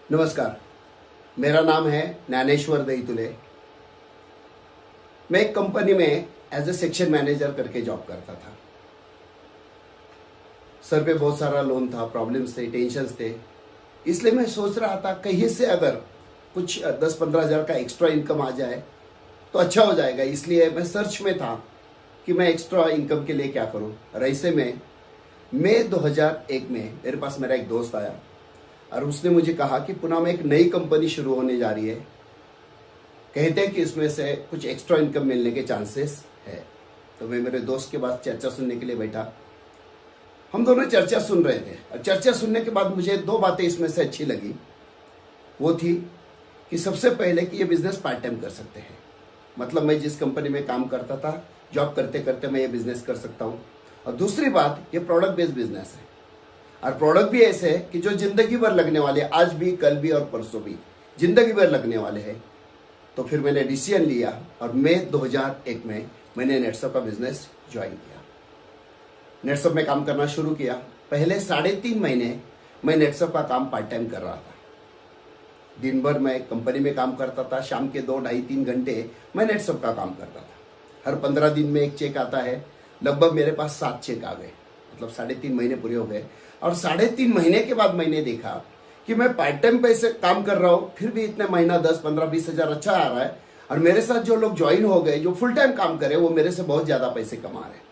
नमस्कार, मेरा नाम है ज्ञानेश्वर दहीतुले। मैं एक कंपनी में एज ए सेक्शन मैनेजर करके जॉब करता था। सर पे बहुत सारा लोन था, प्रॉब्लम्स थे, टेंशन्स थे। इसलिए मैं सोच रहा था कहीं से अगर कुछ 10-15 हज़ार का एक्स्ट्रा इनकम आ जाए तो अच्छा हो जाएगा। इसलिए मैं सर्च में था कि मैं एक्स्ट्रा इनकम के लिए क्या करूं। और ऐसे में मई 2001 में मेरे पास मेरा एक दोस्त आया और उसने मुझे कहा कि पुणे में एक नई कंपनी शुरू होने जा रही है, कहते हैं कि इसमें से कुछ एक्स्ट्रा इनकम मिलने के चांसेस है। तो मैं मेरे दोस्त के बाद चर्चा सुनने के लिए बैठा। हम दोनों चर्चा सुन रहे थे और चर्चा सुनने के बाद मुझे दो बातें इसमें से अच्छी लगी। वो थी कि सबसे पहले कि ये बिजनेस पार्ट टाइम कर सकते हैं, मतलब मैं जिस कंपनी में काम करता था, जॉब करते करते मैं ये बिजनेस कर सकता हूँ। और दूसरी बात, ये प्रोडक्ट बेस्ड बिजनेस है और प्रोडक्ट भी ऐसे है कि जो जिंदगी भर लगने वाले, आज भी, कल भी और परसों भी जिंदगी भर लगने वाले हैं। तो फिर मैंने डिसीजन लिया और मई 2001 में मैंने नेटसप का बिजनेस ज्वाइन किया। नेटसप में काम करना शुरू किया। पहले 3.5 महीने मैं नेटसप का काम पार्ट टाइम कर रहा था। दिन भर मैं कंपनी में काम करता था, शाम के 2, 2.5, 3 घंटे मैं नेटसप का काम करता था। हर 15 दिन में एक चेक आता है। लगभग मेरे पास 7 चेक आ गए, मतलब 3.5 महीने पूरे हो गए। और 3.5 महीने के बाद मैंने देखा कि मैं पार्ट टाइम पैसे काम कर रहा हूँ, फिर भी इतने महीना 10, 15, 20 हज़ार अच्छा आ रहा है। और मेरे साथ जो लोग ज्वाइन हो गए, जो फुल टाइम काम करे, वो मेरे से बहुत ज्यादा पैसे कमा रहे हैं।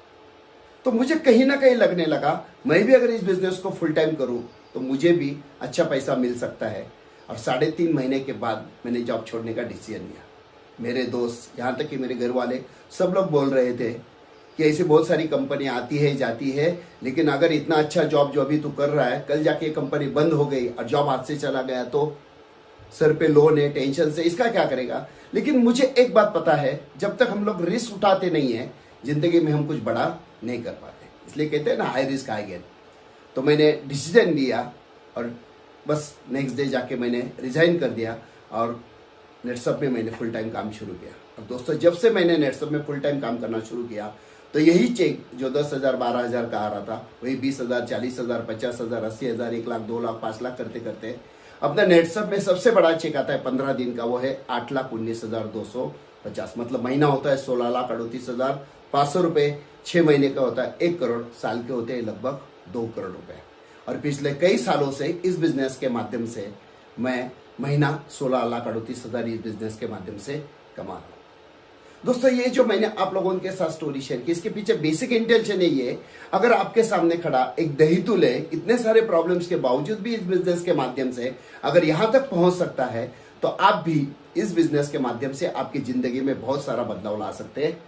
तो मुझे कहीं ना कहीं लगने लगा, मैं भी अगर इस बिजनेस को फुल टाइम करूँ तो मुझे भी अच्छा पैसा मिल सकता है। और 3.5 महीने के बाद मैंने जॉब छोड़ने का डिसीजन लिया। मेरे दोस्त, यहाँ तक कि मेरे घर वाले, सब लोग बोल रहे थे कि ऐसी बहुत सारी कंपनी आती है जाती है, लेकिन अगर इतना अच्छा जॉब जो अभी तू कर रहा है, कल जाके कंपनी बंद हो गई और जॉब हाथ से चला गया तो सर पे लोन है, टेंशन से, इसका क्या करेगा। लेकिन मुझे एक बात पता है, जब तक हम लोग रिस्क उठाते नहीं है जिंदगी में, हम कुछ बड़ा नहीं कर पाते। इसलिए कहते हैं ना, हाई रिस्क हाई गेन। तो मैंने डिसीजन लिया और बस नेक्स्ट डे जाके मैंने रिजाइन कर दिया और नेटसप में मैंने फुल टाइम काम शुरू किया। और दोस्तों, जब से मैंने नेटसप में फुल टाइम काम करना शुरू किया तो यही चेक जो 10,000, 12,000 का आ रहा था, वही 20,000, 40,000, 50,000, 80,000, 1 लाख, 2 लाख, 5 लाख करते करते अपना नेटसप में सबसे बड़ा चेक आता है 15 दिन का, वो है 8,19,250। मतलब महीना होता है 16,38,500 रुपए। 6 महीने का होता है 1 करोड़, साल के होते हैं लगभग 2 करोड़ रुपए। और पिछले कई सालों से इस बिजनेस के माध्यम से मैं महीना 16,38,000 इस बिजनेस के माध्यम से कमा रहा हूँ। दोस्तों, ये जो मैंने आप लोगों के साथ स्टोरी शेयर की, इसके पीछे बेसिक इंटेंशन है ये, अगर आपके सामने खड़ा एक दहीतुले इतने सारे प्रॉब्लम्स के बावजूद भी इस बिजनेस के माध्यम से अगर यहां तक पहुंच सकता है, तो आप भी इस बिजनेस के माध्यम से आपकी जिंदगी में बहुत सारा बदलाव ला सकते हैं।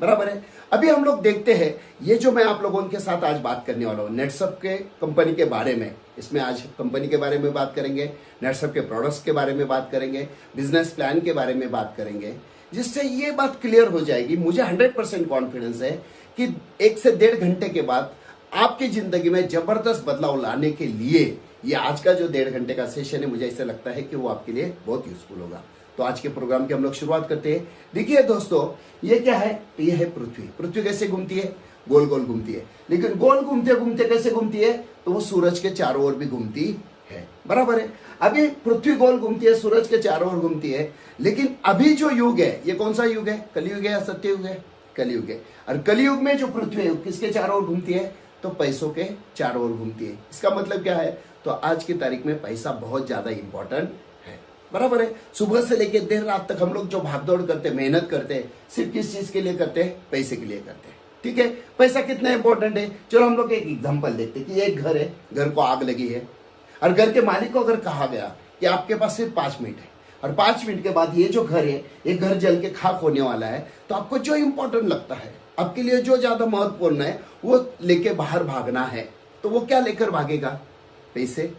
बराबर है। अभी हम लोग देखते हैं, ये जो मैं आप लोगों के साथ आज बात करने वाला हूँ नेटसप के कंपनी के बारे में, इसमें आज कंपनी के बारे में बात करेंगे, नेटसप के प्रोडक्ट्स के बारे में बात करेंगे, बिजनेस प्लान के बारे में बात करेंगे, जिससे ये बात क्लियर हो जाएगी। मुझे 100% कॉन्फिडेंस है कि 1 से 1.5 घंटे के बाद आपकी जिंदगी में जबरदस्त बदलाव लाने के लिए ये आज का जो 1.5 घंटे का सेशन है, मुझे ऐसा लगता है कि वो आपके लिए बहुत यूजफुल होगा। तो आज के प्रोग्राम की हम लोग शुरुआत करते हैं। देखिए दोस्तों, ये क्या है? ये है पृथ्वी। पृथ्वी कैसे घूमती है? गोल गोल घूमती है। लेकिन गोल घूमते घूमते कैसे घूमती है? तो वो सूरज के चारों ओर भी घूमती है। बराबर है। अभी पृथ्वी गोल घूमती है, सूरज के चारों ओर घूमती है, लेकिन अभी जो युग है, ये कौन सा युग है? कलयुग है या सत्ययुग है? कलयुग है। और कलयुग में जो पृथ्वी है किसके चारों ओर घूमती है? तो पैसों के चारों ओर घूमती है। इसका मतलब क्या है? तो आज की तारीख में पैसा बहुत ज्यादा इंपॉर्टेंट है। बराबर है। सुबह से लेकर देर रात तक हम लोग जो भागदौड़ करते, मेहनत करते, सिर्फ किस चीज के लिए करते हैं? पैसे के लिए करते हैं। ठीक है। पैसा कितना इंपॉर्टेंट है? चलो हम लोग एक एग्जांपल देखते हैं कि एक घर है, घर को आग लगी है और घर के मालिक को अगर कहा गया कि आपके पास सिर्फ 5 मिनट है और 5 मिनट के बाद ये जो घर है, ये घर जल के खाक होने वाला है, तो आपको जो इंपॉर्टेंट लगता है, आपके लिए जो ज्यादा महत्वपूर्ण है, वो लेके बाहर भागना है, तो वो क्या लेकर भागेगा? पैसे,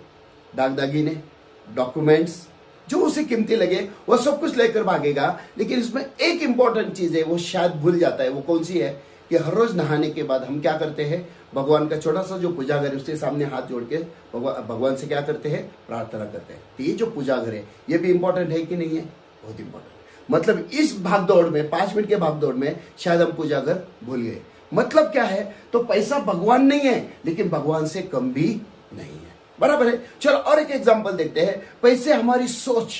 दाग दागीने, डॉक्यूमेंट्स, जो उसे कीमती लगे वो सब कुछ लेकर भागेगा। लेकिन इसमें एक इंपॉर्टेंट चीज है, वो शायद भूल जाता है। वो कौन सी है? कि हर रोज नहाने के बाद हम क्या करते हैं? भगवान का छोटा सा जो पूजा घर है उसके सामने हाथ जोड़ के भगवान से क्या करते हैं? प्रार्थना करते हैं। तो ये जो पूजा घर है, ये भी इंपॉर्टेंट है कि नहीं है? बहुत इंपॉर्टेंट। मतलब इस भागदौड़ में, 5 मिनट के भागदौड़ में शायद हम पूजा घर भूल गए। मतलब क्या है? तो पैसा भगवान नहीं है, लेकिन भगवान से कम भी नहीं है। बराबर है। चलो और एक एग्जांपल देखते हैं। पैसे हमारी सोच,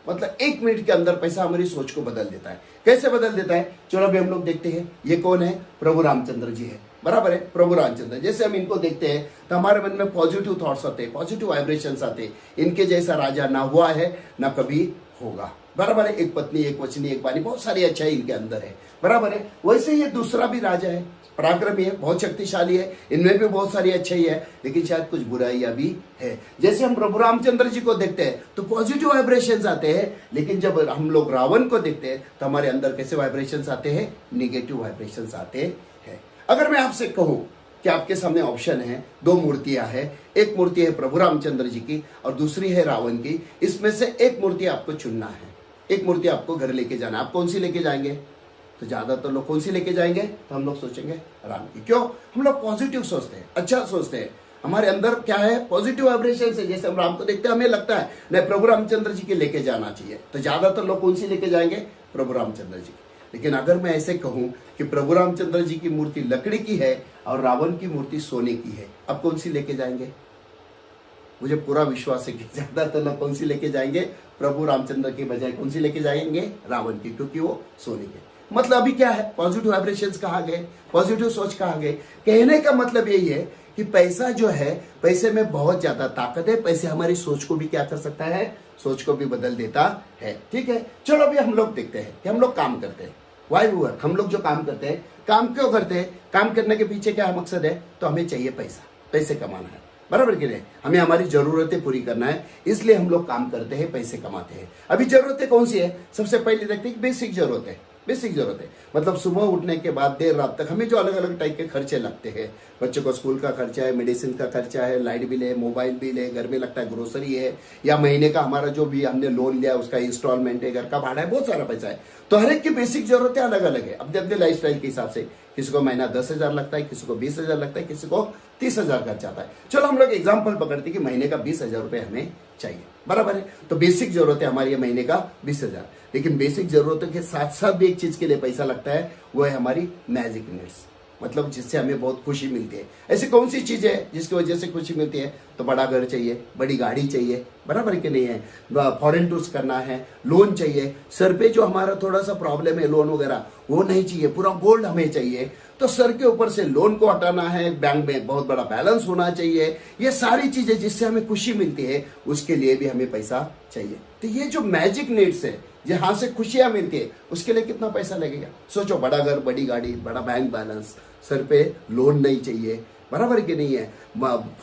मतलब 1 मिनट के अंदर पैसा हमारी सोच को बदल देता है। कैसे बदल देता है, चलो अभी हम लोग देखते हैं। ये कौन है, प्रभु रामचंद्र जी है, बराबर है, प्रभु रामचंद्र। जैसे हम इनको देखते हैं तो हमारे मन में पॉजिटिव थॉट्स आते हैं, पॉजिटिव वाइब्रेशंस आते हैं। इनके जैसा राजा ना हुआ है ना कभी होगा, बराबर है। एक पत्नी, एक वचनी, एक वाणी, बहुत सारी अच्छाई इनके अंदर है, बराबर है। वैसे ये दूसरा भी राजा है, पराक्रमी है, बहुत शक्तिशाली है, इनमें भी बहुत सारी अच्छाई है, लेकिन शायद कुछ बुराइयां भी है। जैसे हम प्रभु रामचंद्र जी को देखते हैं तो पॉजिटिव वाइब्रेशंस आते हैं, लेकिन जब हम लोग रावण को देखते हैं तो हमारे अंदर कैसे वाइब्रेशंस आते हैं, निगेटिव वाइब्रेशंस आते हैं। अगर मैं आपसे कहूं कि आपके सामने ऑप्शन है, 2 मूर्तियां हैं, एक मूर्ति है प्रभु रामचंद्र जी की और दूसरी है रावण की, इसमें से एक मूर्ति आपको चुनना है, एक मूर्ति आपको घर लेके जाना है, आप कौन सी लेके जाएंगे? तो ज्यादातर लोग कौन सी लेके जाएंगे? तो हम लोग सोचेंगे राम की। क्यों? हम लोग पॉजिटिव सोचते हैं, अच्छा सोचते हैं, हमारे अंदर क्या है, पॉजिटिव वाइब्रेशन है। जैसे हम राम को देखते हैं हमें लगता है नहीं प्रभु रामचंद्र जी की लेके जाना चाहिए, तो ज्यादातर लोग कौन सी लेके जाएंगे? प्रभु रामचंद्र जी की। लेकिन अगर मैं ऐसे कहूं कि प्रभु रामचंद्र जी की मूर्ति लकड़ी की है और रावण की मूर्ति सोने की है, अब कौन सी लेके जाएंगे? मुझे पूरा विश्वास है कि ज्यादातर लोग कौन सी लेके जाएंगे? प्रभु रामचंद्र के बजाय कौन सी लेके जाएंगे? रावण की, क्योंकि वो सोने के। मतलब अभी क्या है, पॉजिटिव वाइब्रेशंस कहा गए, पॉजिटिव सोच कहा गए। कहने का मतलब यही है कि पैसा जो है, पैसे में बहुत ज्यादा ताकत है। पैसे हमारी सोच को भी क्या कर सकता है, सोच को भी बदल देता है। ठीक है, चलो अभी हम लोग देखते हैं कि हम लोग काम करते हैं, वाई वर्क। हम लोग जो काम करते हैं, काम क्यों करते हैं? काम करने के पीछे क्या मकसद है? तो हमें चाहिए पैसा, पैसे कमाना है, बराबर कि नहीं? हमें हमारी जरूरतें पूरी करना है, इसलिए हम लोग काम करते हैं, पैसे कमाते हैं। अभी जरूरतें कौन सी है? सबसे पहले देखते हैं बेसिक जरूरत है, बेसिक जरूरत है। मतलब सुबह उठने के बाद देर रात तक हमें जो अलग अलग टाइप के खर्चे लगते हैं, बच्चों को स्कूल का खर्चा है, मेडिसिन का खर्चा है, लाइट बिल है, मोबाइल बिल है, घर में लगता है ग्रोसरी है, या महीने का हमारा जो भी हमने लोन लिया उसका इंस्टॉलमेंट है, घर का भाड़ा है, बहुत सारा पैसा है। तो हर एक की बेसिक जरूरतें अलग अलग है अपने अपने लाइफ स्टाइल के हिसाब से। किसी को महीना 10,000 लगता है, किसी को 20,000 लगता है, किसी को 30,000 खर्च आता है। चलो हम लोग एग्जाम्पल पकड़ते कि महीने का 20,000 रुपए हमें चाहिए, बराबर है। तो बेसिक जरूरत है हमारी महीने का 20,000। लेकिन बेसिक जरूरतों के साथ साथ भी एक चीज के लिए पैसा लगता है, वो है हमारी मैजिक नीड्स, मतलब जिससे हमें बहुत खुशी मिलती है। ऐसी कौन सी चीज है जिसकी वजह से खुशी मिलती है? तो बड़ा घर चाहिए, बड़ी गाड़ी चाहिए, बराबर के नहीं है, फॉरेन टूर्स करना है, लोन चाहिए, सर पे जो हमारा थोड़ा सा प्रॉब्लम है लोन वगैरह वो नहीं चाहिए, पूरा गोल्ड हमें चाहिए। तो सर के ऊपर से लोन को हटाना है, बैंक में बहुत बड़ा बैलेंस होना चाहिए। ये सारी चीजें जिससे हमें खुशी मिलती है, उसके लिए भी हमें पैसा चाहिए। तो ये जो मैजिक नीड्स है, जहां से खुशियां मिलती है, उसके लिए कितना पैसा लगेगा? सोचो, बड़ा घर, बड़ी गाड़ी, बड़ा बैंक बैलेंस, सर पे लोन नहीं चाहिए, बराबर कि नहीं है,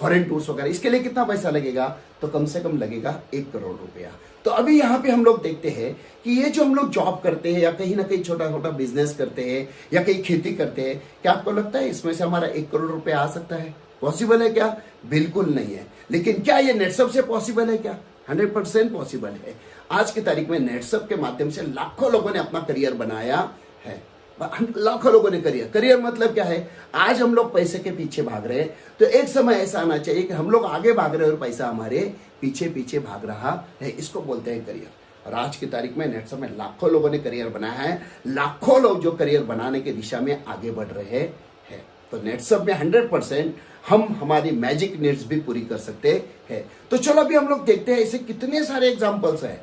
फॉरेन टूर्स वगैरह, इसके लिए कितना पैसा लगेगा? तो कम से कम लगेगा 1 करोड़ रुपया। तो अभी यहाँ पे हम लोग देखते हैं कि ये जो हम लोग जॉब करते हैं या कहीं ना कहीं छोटा छोटा बिजनेस करते हैं या कहीं खेती करते हैं, क्या आपको लगता है इसमें से हमारा 1 करोड़ रुपया आ सकता है? पॉसिबल है क्या? बिल्कुल नहीं है। लेकिन क्या ये नेटसप से पॉसिबल है क्या? 100% पॉसिबल है। आज की तारीख में नेटसप के माध्यम से लाखों लोगों ने अपना करियर बनाया है, लाखों लोगों ने करियर मतलब क्या है? आज हम लोग पैसे के पीछे भाग रहे हैं, तो एक समय ऐसा आना चाहिए कि हम लोग आगे भाग रहे हैं और पैसा हमारे पीछे पीछे भाग रहा है, इसको बोलते हैं करियर। और आज की तारीख में नेटसप में लाखों लोगों ने करियर बनाया है, लाखों लोग जो करियर बनाने की दिशा में आगे बढ़ रहे हैं। तो नेटसप में 100% हम हमारी मैजिक नीड्स भी पूरी कर सकते हैं। तो चलो अभी हम लोग देखते हैं ऐसे कितने सारे एग्जाम्पल्स हैं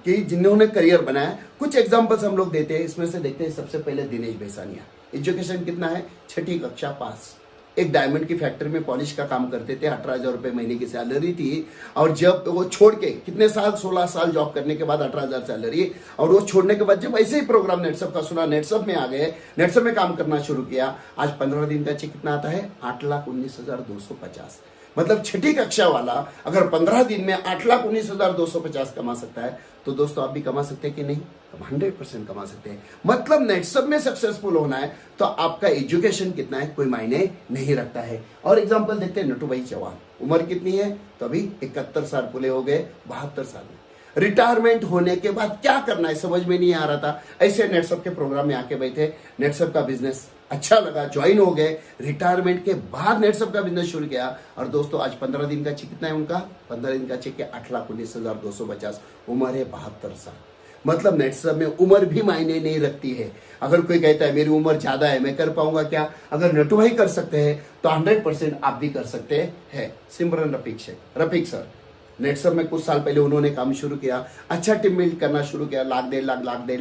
कि जिन्होंने करियर बनाया। कुछ एग्जांपल्स हम लोग देते हैं, इसमें से देखते हैं सबसे पहले दिनेश बेसानिया। एजुकेशन कितना है? 6ठी कक्षा पास। एक डायमंड की फैक्ट्री में पॉलिश का काम करते थे, 18,000 रुपए महीने की सैलरी थी। और जब वो छोड़ के कितने साल, 16 साल जॉब करने के बाद 18,000 सैलरी, और वो छोड़ने के बाद जब ऐसे ही प्रोग्राम नेटसप का सुना, नेटसप में आ गए, नेटसप में काम करना शुरू किया। आज 15 दिन का चेक कितना आता है? 8,19,250। मतलब 6ठी कक्षा वाला अगर 15 दिन में 8,19,250 कमा सकता है, तो दोस्तों आप भी कमा सकते हैं कि नहीं? 100% कमा सकते हैं। मतलब नेटसप में सक्सेसफुल होना है तो आपका एजुकेशन कितना है कोई मायने नहीं रखता है। और एग्जांपल देखते हैं नटू भाई चौहान। उम्र कितनी है? तो अभी 71 साल पूरे हो गए, 72 साल में। रिटायरमेंट होने के बाद क्या करना है समझ में नहीं आ रहा था, ऐसे नेटसप के प्रोग्राम में आके बैठे, नेटसप का बिजनेस अच्छा लगा, ज्वाइन हो गए। रिटायरमेंट के बाद नेटसप का बिजनेस शुरू किया। और दोस्तों आज 15 दिन का चेक कितना है उनका? 15 दिन का चेक है 8,19,250। उम्र है 72 साल। मतलब नेटसप में उम्र भी मायने नहीं रखती है। अगर कोई कहता है मेरी उम्र ज्यादा है, मैं कर पाऊंगा क्या, अगर नटू भाई कर सकते हैं तो 100% आप भी कर सकते हैं। सिमरन रफीक सर नेटसप में कुछ साल पहले उन्होंने काम शुरू किया, अच्छा टीम बिल्ड करना शुरू किया, लाख डेढ़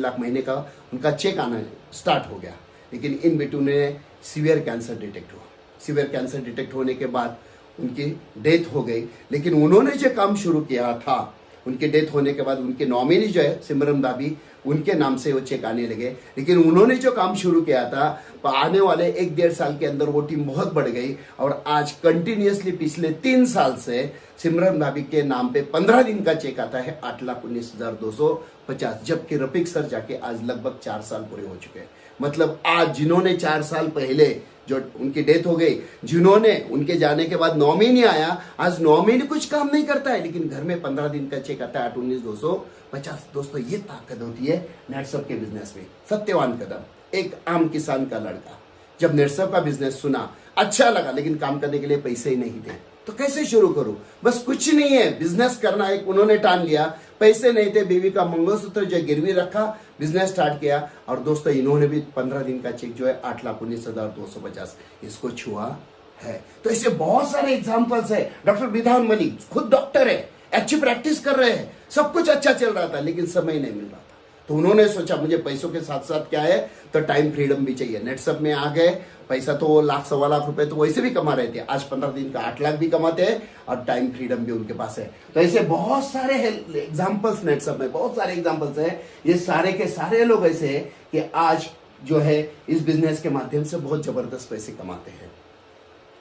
लाख महीने का उनका चेक आना स्टार्ट हो गया। लेकिन इन बिटवीन में सीवियर कैंसर डिटेक्ट हुआ। सीवियर कैंसर डिटेक्ट होने के बाद उनकी डेथ हो गई। लेकिन उन्होंने जो काम शुरू किया था, उनके डेथ होने के बाद उनके नॉमिनी जो है सिमरन भाभी, उनके नाम से वो चेक आने लगे। लेकिन उन्होंने जो काम शुरू किया था, आने वाले 1-1.5 साल के अंदर वो टीम बहुत बढ़ गई और आज कंटिन्यूअसली पिछले 3 साल से सिमरन भाभी के नाम पे 15 दिन का चेक आता है 8,19,250, जबकि रफीक सर जाके आज लगभग 4 साल पूरे हो चुके हैं। मतलब आज जिन्होंने 4 साल पहले जो उनकी डेथ हो गई, जिन्होंने उनके जाने के बाद नॉमिनी आया, आज नॉमिनी कुछ काम नहीं करता है, लेकिन घर में 15 दिन का चेक आता है 8,19,250। दोस्तों ये ताकत होती है नेटसप के बिजनेस में। सत्यवान कदम एक आम किसान का लड़का जब नेटसप का बिजनेस सुना, अच्छा लगा, लेकिन काम करने के लिए पैसे ही नहीं थे, तो कैसे शुरू करूं, बस कुछ नहीं है बिजनेस करना है। उन्होंने ठान लिया, पैसे नहीं थे, बीवी का मंगलसूत्र जो गिरवी रखा, बिजनेस स्टार्ट किया। और दोस्तों इन्होंने भी 15 दिन का चेक जो है 8,19,250 इसको छुआ है। तो ऐसे बहुत सारे एग्जांपल्स है। डॉक्टर विधान मलिक खुद डॉक्टर है, अच्छी प्रैक्टिस कर रहे हैं, सब कुछ अच्छा चल रहा था, लेकिन समय नहीं मिल रहा था। तो उन्होंने सोचा मुझे पैसों के साथ साथ क्या है, तो टाइम फ्रीडम भी चाहिए। नेटसप में आ गए, पैसा तो वो लाख 1.25 लाख रुपए तो वैसे भी कमा रहे थे, आज 15 दिन का 8 लाख भी कमाते हैं और टाइम फ्रीडम भी उनके पास है। तो ऐसे बहुत सारे एग्जांपल्स नेटसप में, बहुत सारे एग्जांपल्स है। ये सारे के सारे लोग ऐसे हैं कि आज जो है इस बिजनेस के माध्यम से बहुत जबरदस्त पैसे कमाते हैं।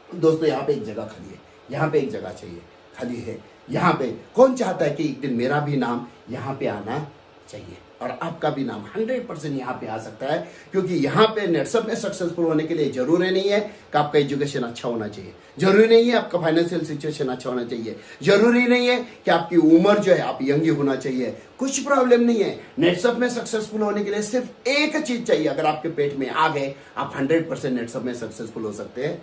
दोस्तों यहाँ पे एक जगह खाली है, यहाँ पे एक जगह चाहिए खाली है। यहाँ पे कौन चाहता है कि एक दिन मेरा भी नाम यहाँ पे आना चाहिए और आपका भी नाम 100% यहाँ पे आ सकता है। क्योंकि यहाँ पे नेटसप में सक्सेसफुल होने के लिए जरूरी नहीं है कि आपका एजुकेशन अच्छा होना चाहिए, जरूरी नहीं है आपका फाइनेंशियल सिचुएशन अच्छा होना चाहिए, जरूरी नहीं है कि आपकी उम्र जो है आप यंग ही होना चाहिए, कुछ प्रॉब्लम नहीं है। नेटसप में सक्सेसफुल होने के लिए सिर्फ एक चीज चाहिए, अगर आपके पेट में आ गए आप 100% नेटसप में सक्सेसफुल हो सकते हैं।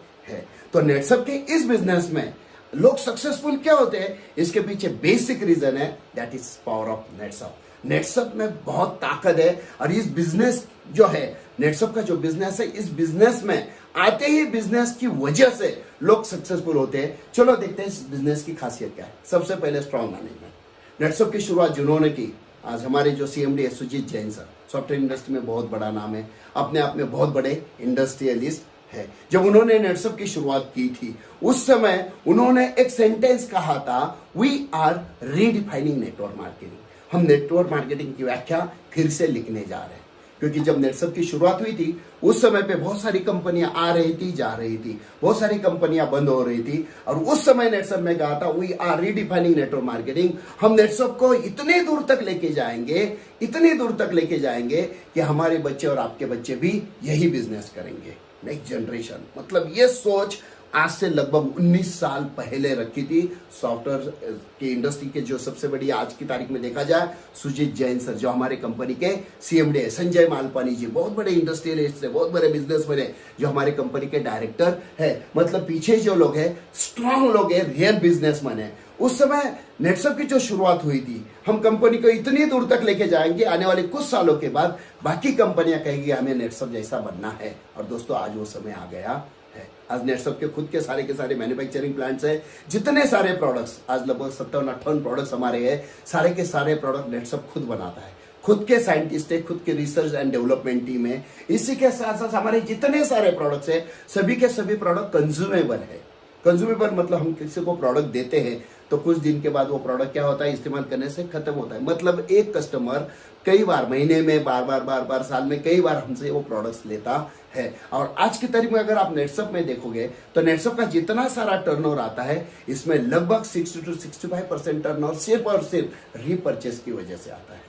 तो नेटसप के इस बिजनेस में लोग सक्सेसफुल क्या होते हैं, इसके पीछे बेसिक रीजन है, दैट इज पावर ऑफ नेटसप। नेटसप में बहुत ताकत है और इस बिजनेस जो है, नेटसप का जो बिजनेस है, इस बिजनेस में आते ही बिजनेस की वजह से लोग सक्सेसफुल होते हैं। चलो देखते हैं इस बिजनेस की खासियत क्या है। सबसे पहले स्ट्रॉन्ग मैनेजमेंट। नेटसप की शुरुआत जिन्होंने की, आज हमारे जो CMD है Sujeet Jain sir, software industry में बहुत बड़ा नाम है, अपने आप में बहुत बड़े इंडस्ट्रियलिस्ट है। जब उन्होंने नेटसप की शुरुआत की थी, उस समय उन्होंने एक सेंटेंस कहा था, we are redefining network marketing. हम नेटवर्क मार्केटिंग की व्याख्या फिर से लिखने जा रहे हैं। क्योंकि जब नेटसप की शुरुआत हुई थी, उस समय पे बहुत सारी कंपनियां आ रही थी, जा रही थी, बहुत सारी कंपनियां बंद हो रही थी। और उस समय नेटसप में कहा था, we are redefining network marketing. हम नेटसप को इतने दूर तक लेके जाएंगे, इतने दूर तक लेके जाएंगे कि हमारे बच्चे और आपके बच्चे भी यही बिजनेस करेंगे। नेक्स्ट जनरेशन, मतलब ये सोच आज से लगभग 19 साल पहले रखी थी सॉफ्टवेयर की इंडस्ट्री के जो सबसे बड़ी आज की तारीख में देखा जाए सुजीत जैन सर, जो हमारे कंपनी के CMD है, संजय मालपानी जी, बहुत बड़े इंडस्ट्रियलिस्ट है, बहुत बड़े बिजनेसमैन है, जो हमारे कंपनी के डायरेक्टर है। मतलब पीछे जो लोग है स्ट्रांग लोग है, रियल बिजनेसमैन है। उस समय नेटसप की जो शुरुआत हुई थी, हम कंपनी को इतनी दूर तक लेके जाएंगे, आने वाले कुछ सालों के बाद बाकी कंपनियां कहेंगी हमें नेटसप जैसा बनना है। और दोस्तों आज वो समय आ गया है। आज नेटसप के खुद के सारे मैन्युफैक्चरिंग प्लांट्स है, जितने सारे प्रोडक्ट्स, आज लगभग 57-58 प्रोडक्ट्स हमारे हैं, सारे के सारे प्रोडक्ट नेटसप खुद बनाता है। खुद के साइंटिस्ट है, खुद के रिसर्च एंड डेवलपमेंट टीम है। इसी के साथ साथ हमारे जितने सारे प्रोडक्ट्स है, सभी के सभी प्रोडक्ट कंज्यूमेबल है। कंज्यूमेबल मतलब हम किसी को प्रोडक्ट देते हैं तो कुछ दिन के बाद वो प्रोडक्ट क्या होता है, इस्तेमाल करने से खत्म होता है। मतलब एक कस्टमर कई बार महीने में बार साल में कई बार हमसे वो प्रोडक्ट्स लेता है। और आज की तारीख में अगर आप नेटसप में देखोगे तो नेटसप का जितना सारा टर्नओवर आता है, इसमें लगभग 60 to 65% टर्नओवर सिर्फ और सिर्फ रीपरचेस की वजह से आता है।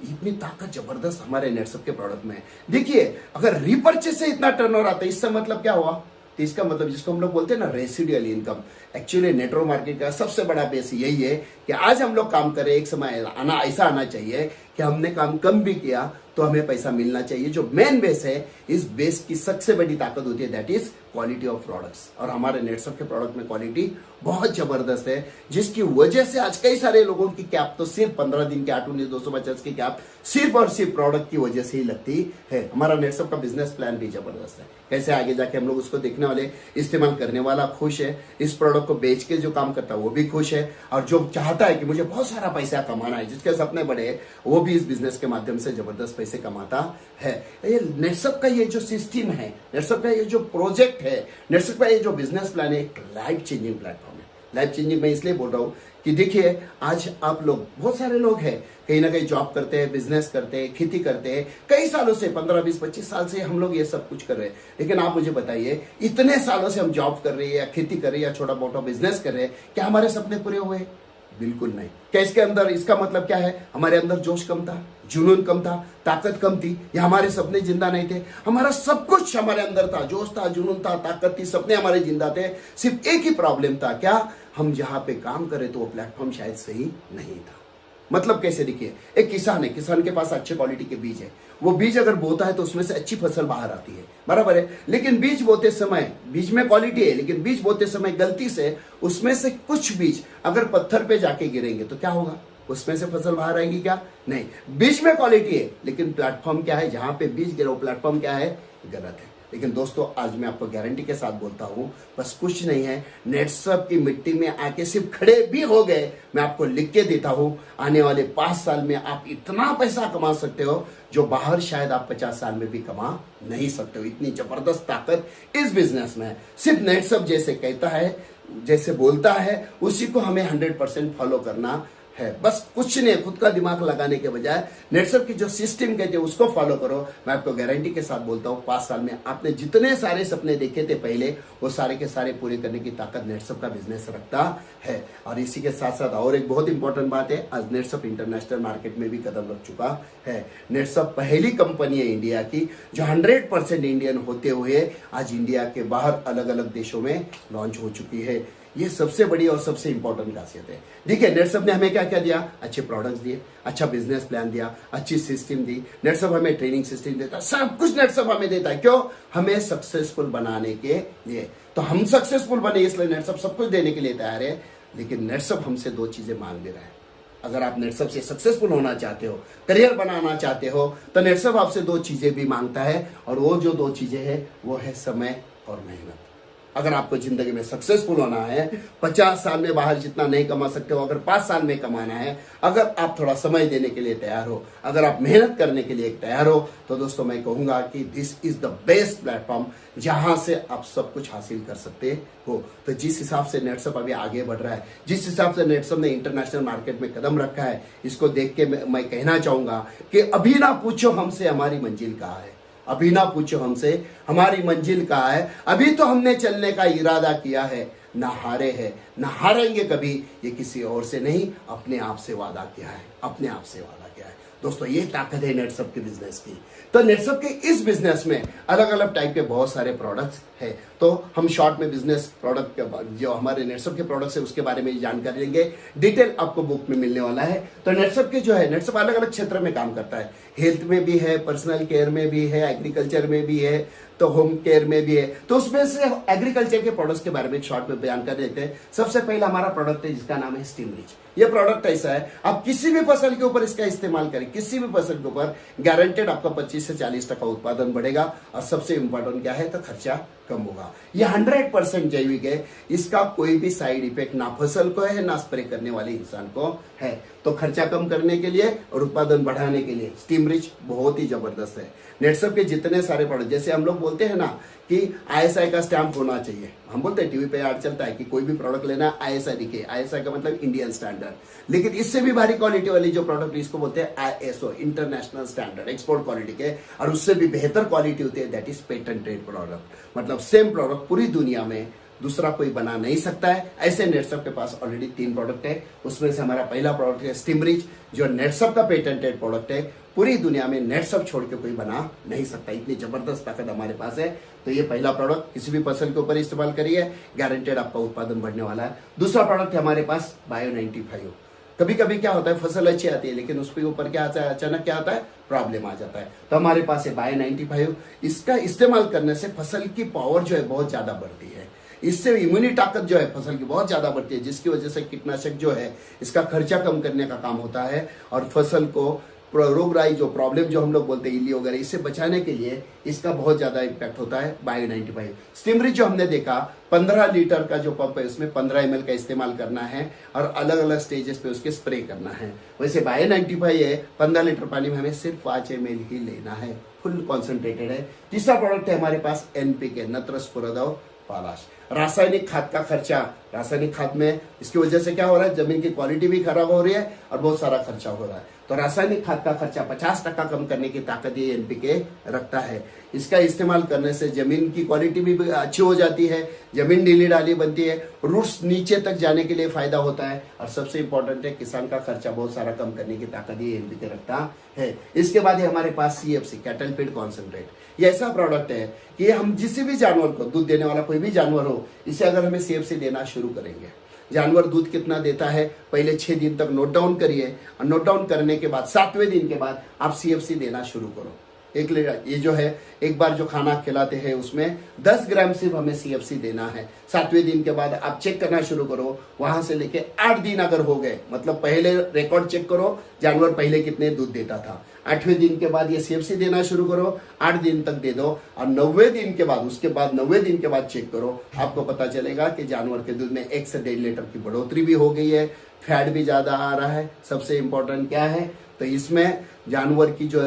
इतनी ताकत जबरदस्त हमारे नेटसप के प्रोडक्ट में है। देखिए अगर रीपरचेस से इतना टर्नओवर आता है, इसका मतलब क्या हुआ, तो इसका मतलब जिसको हम लोग बोलते हैं ना residual income, actually network market का सबसे बड़ा बेस यही है कि आज हम लोग काम करें, एक समय ऐसा आना चाहिए कि हमने काम कम भी किया तो हमें पैसा मिलना चाहिए। जो मेन बेस है, इस बेस की सबसे बड़ी ताकत होती है, that is quality of products, और हमारे नेटसप के प्रोडक्ट में क्वालिटी बहुत जबरदस्त है, जिसकी वजह से आज कई सारे लोगों की कैप तो सिर्फ 15 दिन की 8-19-250 की कैप सिर्फ और सिर्फ प्रोडक्ट की वजह से ही लगती है। हमारा नेटसप का बिजनेस प्लान भी जबरदस्त है, कैसे आगे जाके हम लोग उसको देखने वाले, इस्तेमाल करने वाला खुश है, इस प्रोडक्ट को बेच के जो काम करता है वो भी खुश है, और जो चाहता है कि मुझे बहुत सारा पैसा कमाना है, जिसके सपने बड़े हैं, वो भी इस बिजनेस के माध्यम से जबरदस्त पैसे कमाता है। ये नेटसप का ये जो सिस्टम है, नेटसप का ये जो प्रोजेक्ट है, नेटसप का ये जो बिजनेस प्लान है, एक लाइफ चेंजिंग प्लेटफॉर्म है। लाइफ चेंजिंग मैं इसलिए बोल रहा हूं कि देखिए, आज आप लोग, बहुत सारे लोग हैं, कहीं ना कहीं जॉब करते हैं, बिजनेस करते हैं, खेती करते हैं, कई सालों से 15-20-25 साल से हम लोग ये सब कुछ कर रहे हैं। लेकिन आप मुझे बताइए, इतने सालों से हम जॉब कर रहे हैं या खेती कर रहे हैं या छोटा मोटा बिजनेस कर रहे हैं, क्या हमारे सपने पूरे हुए? बिल्कुल नहीं। क्या इसके अंदर, इसका मतलब क्या है? हमारे अंदर जोश कम था, जुनून कम था, ताकत कम थी, या हमारे सपने जिंदा नहीं थे? हमारा सब कुछ हमारे अंदर था, जोश था, जुनून था, ताकत थी, सपने हमारे जिंदा थे। सिर्फ एक ही प्रॉब्लम था, क्या? हम जहां पे काम करें तो वो प्लेटफॉर्म शायद सही नहीं था। मतलब कैसे? देखिए, एक किसान है, किसान के पास अच्छे क्वालिटी के बीज है, वो बीज अगर बोता है तो उसमें से अच्छी फसल बाहर आती है, बराबर है। लेकिन बीज बोते समय, बीज में क्वालिटी है, लेकिन बीज बोते समय गलती से उसमें से कुछ बीज अगर पत्थर पे जाके गिरेंगे तो क्या होगा? उसमें से फसल बाहर आएगी क्या? नहीं। बीज में क्वालिटी है, लेकिन प्लेटफॉर्म क्या है? जहां पे बीज गिरा वो प्लेटफॉर्म क्या है? गलत है। लेकिन दोस्तों, आज मैं आपको गारंटी के साथ बोलता हूं, बस कुछ नहीं है, नेटसप की मिट्टी में आके सिर्फ खड़े भी हो गए, मैं आपको लिख के देता हूं, आने वाले 5 साल में आप इतना पैसा कमा सकते हो जो बाहर शायद आप 50 साल में भी कमा नहीं सकते हो। इतनी जबरदस्त ताकत इस बिजनेस में है। सिर्फ नेटसप जैसे कहता है, जैसे बोलता है, उसी को हमें 100% फॉलो करना है। बस कुछ नहीं, खुद का दिमाग लगाने के बजाय नेटसप की जो सिस्टम कहते हैं उसको फॉलो करो। मैं आपको गारंटी के साथ बोलता हूं, 5 साल में आपने जितने सारे सपने देखे थे पहले, वो सारे के सारे पूरे करने की ताकत नेटसप का बिजनेस रखता है। और इसी के साथ साथ और एक बहुत इंपॉर्टेंट बात है, आज नेटसप इंटरनेशनल मार्केट में भी कदम रख चुका है। नेटसप पहली कंपनी है इंडिया की जो 100% इंडियन होते हुए आज इंडिया के बाहर अलग अलग देशों में लॉन्च हो चुकी है। ये सबसे बड़ी और सबसे इंपॉर्टेंट खासियत है। देखिए, नेटसप ने हमें क्या क्या दिया? अच्छे प्रोडक्ट्स दिए, अच्छा बिजनेस प्लान दिया, अच्छी सिस्टम दी, नेटसप हमें ट्रेनिंग सिस्टम देता है, सब कुछ नेटसप हमें देता है। क्यों? हमें सक्सेसफुल बनाने के लिए। तो हम सक्सेसफुल बने इसलिए नेटसप सब कुछ देने के लिए तैयार है। लेकिन नेटसप हमसे 2 चीजें मांग दे रहा है। अगर आप नेटसप से सक्सेसफुल होना चाहते हो, करियर बनाना चाहते हो, तो नेटसप आपसे 2 चीजें भी मांगता है, और वो जो 2 चीजें हैं वो है समय और मेहनत। अगर आपको जिंदगी में सक्सेसफुल होना है, 50 साल में बाहर जितना नहीं कमा सकते हो, अगर 5 साल में कमाना है, अगर आप थोड़ा समय देने के लिए तैयार हो, अगर आप मेहनत करने के लिए तैयार हो, तो दोस्तों मैं कहूंगा कि this is the best platform जहां से आप सब कुछ हासिल कर सकते हो। तो जिस हिसाब से नेटसप अभी आगे बढ़ रहा है, जिस हिसाब से नेटसप ने इंटरनेशनल मार्केट में कदम रखा है, इसको देख के मैं कहना चाहूंगा कि अभी ना पूछो हमसे हमारी मंजिल कहाँ है, अभी ना पूछो हमसे हमारी मंजिल कहाँ है। अभी तो हमने चलने का इरादा किया है, ना हारे हैं, ना हारेंगे कभी। ये किसी और से नहीं, अपने आप से वादा किया है, अपने आप से वादा किया है। दोस्तों, ये ताकत है नेटसप के बिजनेस की। तो नेटसप के इस बिजनेस में अलग अलग टाइप के बहुत सारे प्रोडक्ट्स है। तो हम शॉर्ट में बिजनेस प्रोडक्ट के जो हमारे नेटसप के प्रोडक्ट्स है उसके बारे में जानकारी लेंगे। डिटेल आपको बुक में मिलने वाला है। तो नेटसप के जो है, नेटसप अलग अलग क्षेत्र में काम करता है। हेल्थ में भी है, पर्सनल केयर में भी है, एग्रीकल्चर में भी है, तो होम केयर में भी है। तो उसमें से एग्रीकल्चर के प्रोडक्ट्स के बारे में शॉर्ट में बयान कर देते हैं। सबसे पहला हमारा प्रोडक्ट है जिसका नाम है स्टीम रिच। ये प्रोडक्ट ऐसा है, आप किसी भी फसल के ऊपर इसका इस्तेमाल करें, किसी भी फसल के ऊपर गारंटेड आपका 25 से 40% उत्पादन बढ़ेगा। और सबसे इंपॉर्टेंट क्या है, तो खर्चा कम होगा। ये 100% जैविक है, इसका कोई भी साइड इफेक्ट ना फसल को है ना स्प्रे करने वाले इंसान को है। तो खर्चा कम करने के लिए और उत्पादन बढ़ाने के लिए स्टीम रिच बहुत ही जबरदस्त है। नेटसप के जितने सारे प्रोडक्ट, जैसे हम लोग बोलते हैं ना कि ISI का स्टैंप होना चाहिए, हम बोलते हैं टीवी पे याद चलता है कि कोई भी प्रोडक्ट लेना ISI दिखे। ISI का मतलब इंडियन स्टैंडर्ड। लेकिन इससे भी भारी क्वालिटी वाली जो प्रोडक्ट, इसको बोलते हैं ISO, international standard, export quality के, और उससे भी बेहतर क्वालिटी होती है, दैट इज पेटेंटेड प्रोडक्ट। मतलब सेम प्रोडक्ट पूरी दुनिया में दूसरा कोई बना नहीं सकता है। ऐसे नेटसप के पास ऑलरेडी 3 प्रोडक्ट है। उसमें से हमारा पहला प्रोडक्ट है स्टीम रिच, जो नेटसप का पेटेंटेड प्रोडक्ट है। पूरी दुनिया में नेटसप छोड़ के कोई बना नहीं सकता, इतनी जबरदस्त ताकत हमारे पास है। तो ये पहला प्रोडक्ट किसी भी फसल के ऊपर इस्तेमाल करिए, गारंटेड आपका उत्पादन बढ़ने वाला है। दूसरा प्रोडक्ट है हमारे पास बायो 95। कभी कभी क्या होता है फसल अच्छी आती है लेकिन उसके ऊपर क्या आता है, अचानक क्या आता है, प्रॉब्लम आ जाता है। तो हमारे पास है बाय 95, इसका इस्तेमाल करने से फसल की पावर जो है बहुत ज्यादा बढ़ती है, इससे इम्यूनिटी ताकत जो है फसल की बहुत ज्यादा बढ़ती है, जिसकी वजह से कीटनाशक जो है इसका खर्चा कम करने का काम होता है और फसल को रोग राई जो प्रॉब्लम जो हम लोग बोलते हैं इली वगैरह, इससे बचाने के लिए इसका बहुत ज्यादा इम्पैक्ट होता है बायो 95। स्टिमरिच जो हमने देखा 15 लीटर का जो पंप है उसमें 15 ml का इस्तेमाल करना है और अलग अलग स्टेजेस पे उसके स्प्रे करना है। वैसे बायो 95 है 15 लीटर पानी में हमें सिर्फ 5 ml ही लेना है, फुल कॉन्सेंट्रेटेड है। तीसरा प्रोडक्ट है हमारे पास NPK, नत्र स्फुरद पालाश। रासायनिक खाद का खर्चा, रासायनिक खाद में इसकी वजह से क्या हो रहा है, जमीन की क्वालिटी भी खराब हो रही है और बहुत सारा खर्चा हो रहा है। तो रासायनिक खाद का खर्चा 50% कम करने की ताकत ये NPK रखता है। इसका इस्तेमाल करने से जमीन की क्वालिटी भी अच्छी हो जाती है, जमीन ढीली ढाली बनती है, रूट्स नीचे तक जाने के लिए फायदा होता है और सबसे इंपॉर्टेंट है किसान का खर्चा बहुत सारा कम करने की ताकत ये NPK रखता है। इसके बाद है हमारे पास CFC, कैटल फीड कॉन्सेंट्रेट। ये ऐसा प्रोडक्ट है कि हम जिस भी जानवर को, दूध देने वाला कोई भी जानवर हो, इसे अगर हमें CFC देना शुरू करेंगे, जानवर दूध कितना देता है पहले 6 दिन तक नोट डाउन करिए और नोट डाउन करने के बाद 7वें दिन के बाद आप CFC देना शुरू करो। एक लीटर ये जो है एक बार जो खाना खिलाते हैं उसमें 10 ग्राम सिर्फ हमें CFC देना है। 7वें दिन के बाद आप चेक करना शुरू करो, वहां से लेके 8 दिन अगर हो गए, मतलब पहले रिकॉर्ड चेक करो जानवर पहले कितने दूध देता था, 8वें दिन के बाद ये CFC देना शुरू करो, 8 दिन तक दे दो और 90वें दिन के बाद, उसके बाद 90वें दिन के बाद चेक करो, आपको पता चलेगा कि जानवर के दूध में 1 से 1.5 लीटर की बढ़ोतरी भी हो गई है, फैट भी ज्यादा आ रहा है। सबसे इंपॉर्टेंट क्या है, तो इसमें जानवर की जो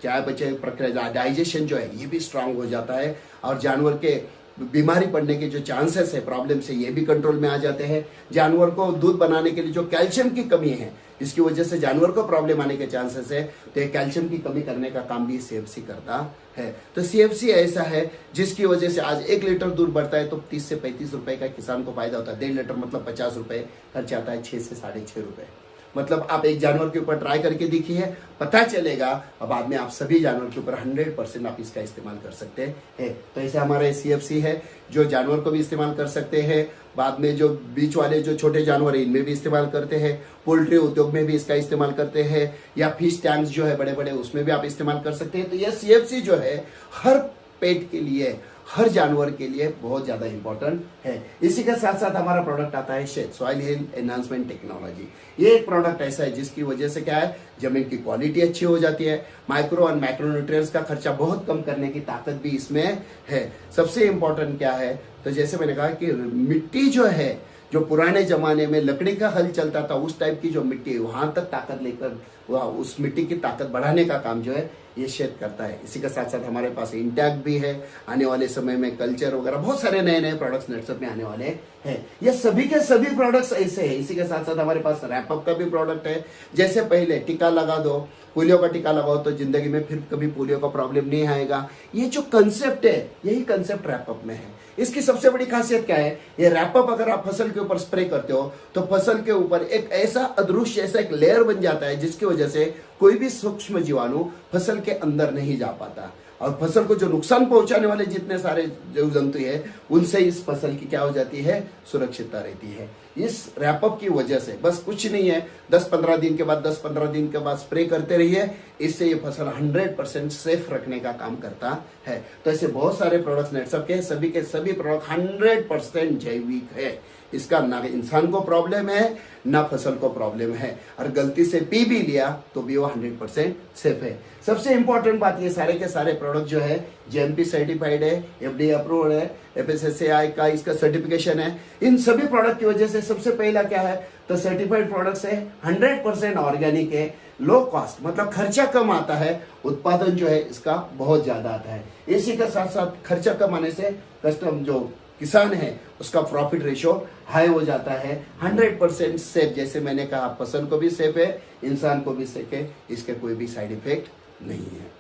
चाय बचे प्रक्रिया, डाइजेशन जो है ये भी स्ट्रांग हो जाता है और जानवर के बीमारी पड़ने के जो चांसेस है, प्रॉब्लम से ये भी कंट्रोल में आ जाते हैं। जानवर को दूध बनाने के लिए जो कैल्शियम की कमी है, इसकी वजह से जानवर को प्रॉब्लम आने के चांसेस है, तो ये कैल्शियम की कमी करने का काम भी CFC करता है। तो CFC ऐसा है जिसकी वजह से आज 1 लीटर दूध बढ़ता है तो 30 से 35 रुपए का किसान को फायदा होता है। 1.5 लीटर मतलब 50 रुपए खर्च आता है, 6 से 6.5 रुपए। मतलब आप एक जानवर के ऊपर ट्राई करके देखिए, पता चलेगा। अब बाद में आप सभी जानवर के ऊपर 100% आप इसका इस्तेमाल कर सकते हैं। तो ऐसे हमारा CFC है जो जानवर को भी इस्तेमाल कर सकते हैं, बाद में जो बीच वाले जो छोटे जानवर है इनमें भी इस्तेमाल करते हैं, पोल्ट्री उद्योग में भी इसका इस्तेमाल करते हैं, या फिश टैंक्स जो है बड़े बड़े उसमें भी आप इस्तेमाल कर सकते हैं। तो यह CFC जो है हर पेट के लिए, हर जानवर के लिए बहुत ज्यादा इंपॉर्टेंट है। इसी के साथ साथ हमारा प्रोडक्ट आता है SHED, soil health enhancement technology. ये एक प्रोडक्ट ऐसा है जिसकी वजह से क्या है, जमीन की क्वालिटी अच्छी हो जाती है, माइक्रो और मैक्रोन्यूट्रिएंट्स का खर्चा बहुत कम करने की ताकत भी इसमें है। सबसे इंपॉर्टेंट क्या है, तो जैसे मैंने कहा कि मिट्टी जो है, जो पुराने जमाने में लकड़ी का हल चलता था उस टाइप की जो मिट्टी है, वहां तक ताकत लेकर वह उस मिट्टी की ताकत बढ़ाने का काम जो है ये शेड करता है। इसी के साथ साथ हमारे पास इंटैक्ट भी है, आने वाले समय में कल्चर वगैरह बहुत सारे नए नए प्रोडक्ट्स नेटसप में आने वाले हैं। ये सभी के सभी प्रोडक्ट्स ऐसे हैं। इसी के साथ साथ हमारे पास रैपअप का भी प्रोडक्ट है। जैसे पहले टीका लगा दो, पोलियो का टीका लगाओ तो जिंदगी में फिर कभी पोलियो का प्रॉब्लम नहीं आएगा। ये जो कंसेप्ट है यही कंसेप्ट रैपअप में है। इसकी सबसे बड़ी खासियत क्या है, ये रैपअप अगर आप फसल के ऊपर स्प्रे करते हो तो फसल के ऊपर एक ऐसा अदृश्य ऐसा एक लेयर बन जाता है जिसकी वजह से कोई भी सूक्ष्म जीवाणु फसल के अंदर नहीं जा पाता और फसल को जो नुकसान पहुंचाने वाले जितने सारे जीव जंतु है उनसे इस फसल की क्या हो जाती है, सुरक्षितता रहती है। इस रैपअप की वजह से बस कुछ नहीं है, 10-15 दिन के बाद 10-15 दिन के बाद स्प्रे करते रहिए, इससे ये फसल 100% सेफ रखने का काम करता है। तो ऐसे बहुत सारे प्रोडक्ट्स नेटसप के सभी प्रोडक्ट 100% जैविक है। इसका ना इंसान को प्रॉब्लम है ना फसल को प्रॉब्लम है, और गलती से पी भी लिया तो भी वो 100% सेफ है। सबसे इंपॉर्टेंट बात ये सारे के सारे प्रोडक्ट जो है GMP सर्टिफाइड है, FDA अप्रूव्ड है, FSSAI का इसका सर्टिफिकेशन है। इन सभी प्रोडक्ट की वजह से सबसे पहला क्या है, तो सर्टिफाइड प्रोडक्ट्स है, 100% ऑर्गेनिक है, लो कॉस्ट मतलब खर्चा कम आता है, उत्पादन जो है इसका बहुत ज्यादा आता है। इसी के साथ साथ खर्चा कम आने से कस्टम जो किसान है उसका प्रॉफिट रेशियो हाई हो जाता है। 100% सेफ, जैसे मैंने कहा फसल को भी सेफ है, इंसान को भी सेफ है, इसके कोई भी साइड इफेक्ट नहीं है।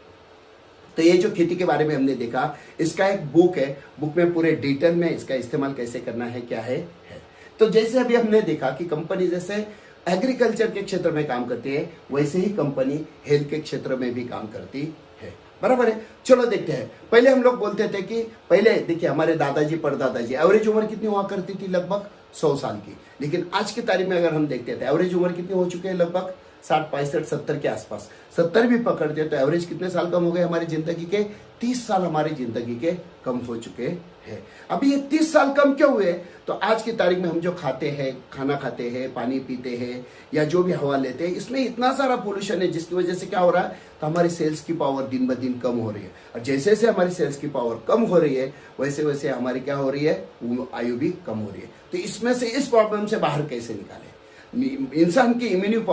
तो ये जो खेती के बारे में हमने देखा, इसका एक बुक है, बुक में पूरे डिटेल में इसका इस्तेमाल कैसे करना है क्या है। तो जैसे अभी हमने देखा कि कंपनी जैसे एग्रीकल्चर के क्षेत्र में काम करती है, वैसे ही कंपनी हेल्थ के क्षेत्र में भी काम करती है, बराबर है। चलो देखते हैं। पहले हम लोग बोलते थे कि पहले देखिए हमारे दादाजी परदादाजी एवरेज उम्र कितनी हुआ करती थी, लगभग 100 साल की। लेकिन आज की तारीख में अगर हम देखते हैं तो एवरेज उम्र कितनी हो चुकी है, लगभग 60, 65, 70 के आसपास। 70 भी पकड़ते हैं तो एवरेज कितने साल कम हो गए हमारी जिंदगी के, 30 साल हमारी जिंदगी के कम हो चुके हैं। अभी ये 30 साल कम क्यों हुए, तो आज की तारीख में हम जो खाते हैं, खाना खाते हैं, पानी पीते हैं या जो भी हवा लेते हैं, इसमें इतना सारा पोल्यूशन है जिसकी वजह से क्या हो रहा है, तो हमारी सेल्स की पावर दिन ब दिन कम हो रही है। और जैसे जैसे हमारी सेल्स की पावर कम हो रही है वैसे वैसे हमारी क्या हो रही है, आयु भी कम हो रही है। तो इसमें से, इस प्रॉब्लम से बाहर कैसे निकाले, इंसान की इम्यूनिटी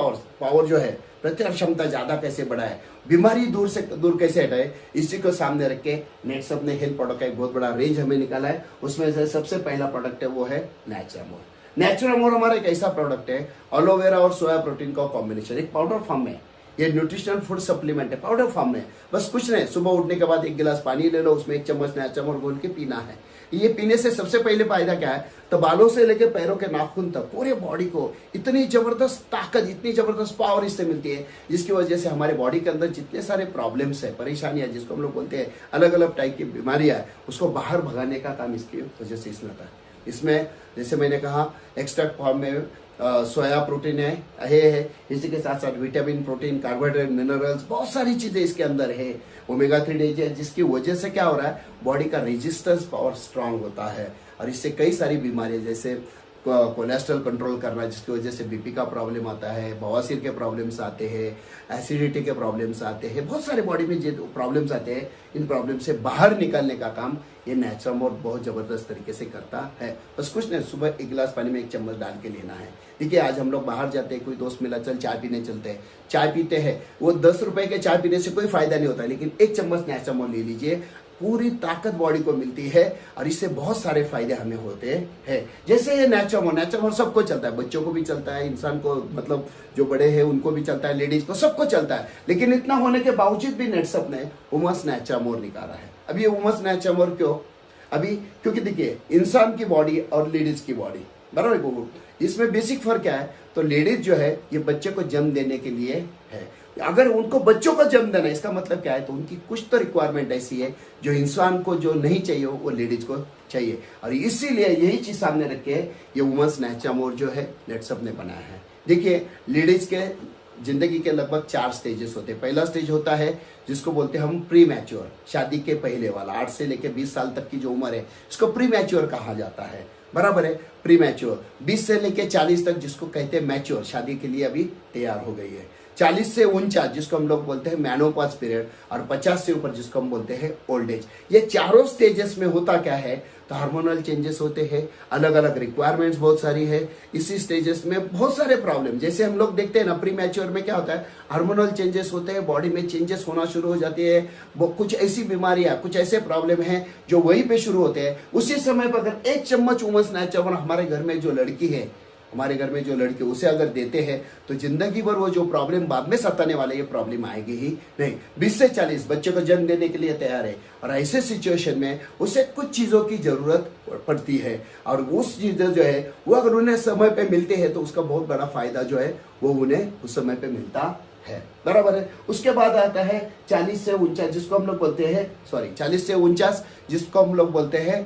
पावर जो है, प्रतिरोधक क्षमता ज्यादा कैसे बढ़ाए, बीमारी दूर कैसे हटाए, इसी को सामने रख के नेटसप ने हेल्थ प्रोडक्ट का एक बहुत बड़ा रेंज हमें निकाला है। उसमें से सबसे पहला प्रोडक्ट है वो है नेचुरामोर। नेचुरामोर हमारा एक ऐसा प्रोडक्ट है, एलोवेरा और सोया प्रोटीन का कॉम्बिनेशन, एक पाउडर फॉर्म में। ये न्यूट्रिशनल फूड सप्लीमेंट है, पाउडर फॉर्म में। बस कुछ नहीं, सुबह उठने के बाद 1 गिलास पानी ले लो, उसमें 1 चम्मच नेचुरामोर घोल के पीना है। ये पीने से सबसे पहले फायदा क्या है, तो बालों से लेकर पैरों के नाखून तक पूरे बॉडी को इतनी जबरदस्त ताकत, इतनी जबरदस्त पावर इससे मिलती है, जिसकी वजह से हमारे बॉडी के अंदर जितने सारे प्रॉब्लम्स है, परेशानियां, जिसको हम लोग बोलते हैं अलग अलग टाइप की बीमारियां है, उसको बाहर भगाने का काम इसकी वजह से इसमें होता है। इसमें जैसे मैंने कहा एक्सट्रैक्ट फॉर्म में सोया प्रोटीन है, इसी के साथ साथ विटामिन, प्रोटीन, कार्बोहाइड्रेट, मिनरल्स, बहुत सारी चीजें इसके अंदर है। ओमेगा 3 है, जिसकी वजह से क्या हो रहा है, बॉडी का रेजिस्टेंस पावर स्ट्रांग होता है और इससे कई सारी बीमारियां जैसे कोलेस्ट्रॉल कंट्रोल करना, जिसकी वजह से बीपी का प्रॉब्लम आता है, बवासीर के प्रॉब्लम्स आते हैं, एसिडिटी के प्रॉब्लम्स आते हैं, बहुत सारे बॉडी में जो प्रॉब्लम्स आते हैं, इन प्रॉब्लम से बाहर निकलने का काम ये नेचुरामोर बहुत जबरदस्त तरीके से करता है। बस कुछ नहीं, सुबह 1 गिलास पानी में 1 चम्मच डाल के लेना है। देखिए आज हम लोग बाहर जाते हैं, कोई दोस्त मिला, चल चाय पीने चलते हैं, चाय पीते हैं, वो 10 रुपए के चाय पीने से कोई फायदा नहीं होता, लेकिन 1 चम्मच नेचुरामोर ले लीजिए, पूरी ताकत बॉडी को मिलती है और इससे बहुत सारे फायदे हमें होते हैं। जैसे ये नेचुरामोर सबको चलता है, बच्चों को भी चलता है, इंसान को मतलब जो बड़े हैं उनको भी चलता है, लेडीज को, सबको चलता है। लेकिन इतना होने के बावजूद भी नेटसप ने उमस नेचुरामोर निकाला है। अब ये उमस नेचुरामोर क्यों, अभी क्योंकि देखिए इंसान की बॉडी और लेडीज की बॉडी बराबर, इसमें बेसिक फर्क क्या है, तो लेडीज जो है ये बच्चे को जन्म देने के लिए है। अगर उनको बच्चों को जन्म देना, इसका मतलब क्या है, तो उनकी कुछ तो रिक्वायरमेंट ऐसी है जो इंसान को जो नहीं चाहिए वो लेडीज को चाहिए, और इसीलिए यही चीज सामने रख के ये वुमेन्स नेचुरामोर जो है नेटसप ने बनाया है। देखिए लेडीज के जिंदगी के लगभग 4 स्टेजेस होते हैं। पहला स्टेज होता है जिसको बोलते हैं हम प्री मैच्योर, शादी के पहले वाला, 8 से लेकर 20 साल तक की जो उम्र है इसको प्री मैच्योर कहा जाता है, बराबर है। प्री मैच्योर 20 से लेकर 40 तक जिसको कहते हैं मैच्योर, शादी के लिए अभी तैयार हो गई है। 40 से 49 जिसको हम लोग बोलते हैं मेनोपॉज पीरियड, और 50 से ऊपर जिसको हम बोलते हैं ओल्ड एज। ये चारों स्टेजेस में होता क्या है, तो हार्मोनल चेंजेस होते हैं, अलग अलग रिक्वायरमेंट्स बहुत सारी है। इसी स्टेजेस में बहुत सारे प्रॉब्लम, जैसे हम लोग देखते हैं ना, प्री मैच्योर में क्या होता है, हार्मोनल चेंजेस होते हैं, बॉडी में चेंजेस होना शुरू हो जाती है, कुछ ऐसी बीमारियां, कुछ ऐसे प्रॉब्लम है जो वहीं पे शुरू होते हैं। उसी समय पर अगर 1 चम्मच वुमेन्स नेचुरामोर हमारे घर में जो लड़की है, हमारे घर में जो लड़के उसे अगर देते हैं तो जिंदगी भर वो जो प्रॉब्लम बाद में सताने वाले ये प्रॉब्लम आएगी ही नहीं। 20 से 40 बच्चे को जन्म देने के लिए तैयार है, और ऐसे सिचुएशन में उसे कुछ चीजों की जरूरत पड़ती है, और उस चीजें जो है वो अगर उन्हें समय पे मिलते हैं तो उसका बहुत बड़ा फायदा जो है वो उन्हें उस समय पे मिलता है, बराबर है। उसके बाद आता है 40 से 49 जिसको हम लोग बोलते हैं, 40 से 49 जिसको हम लोग बोलते हैं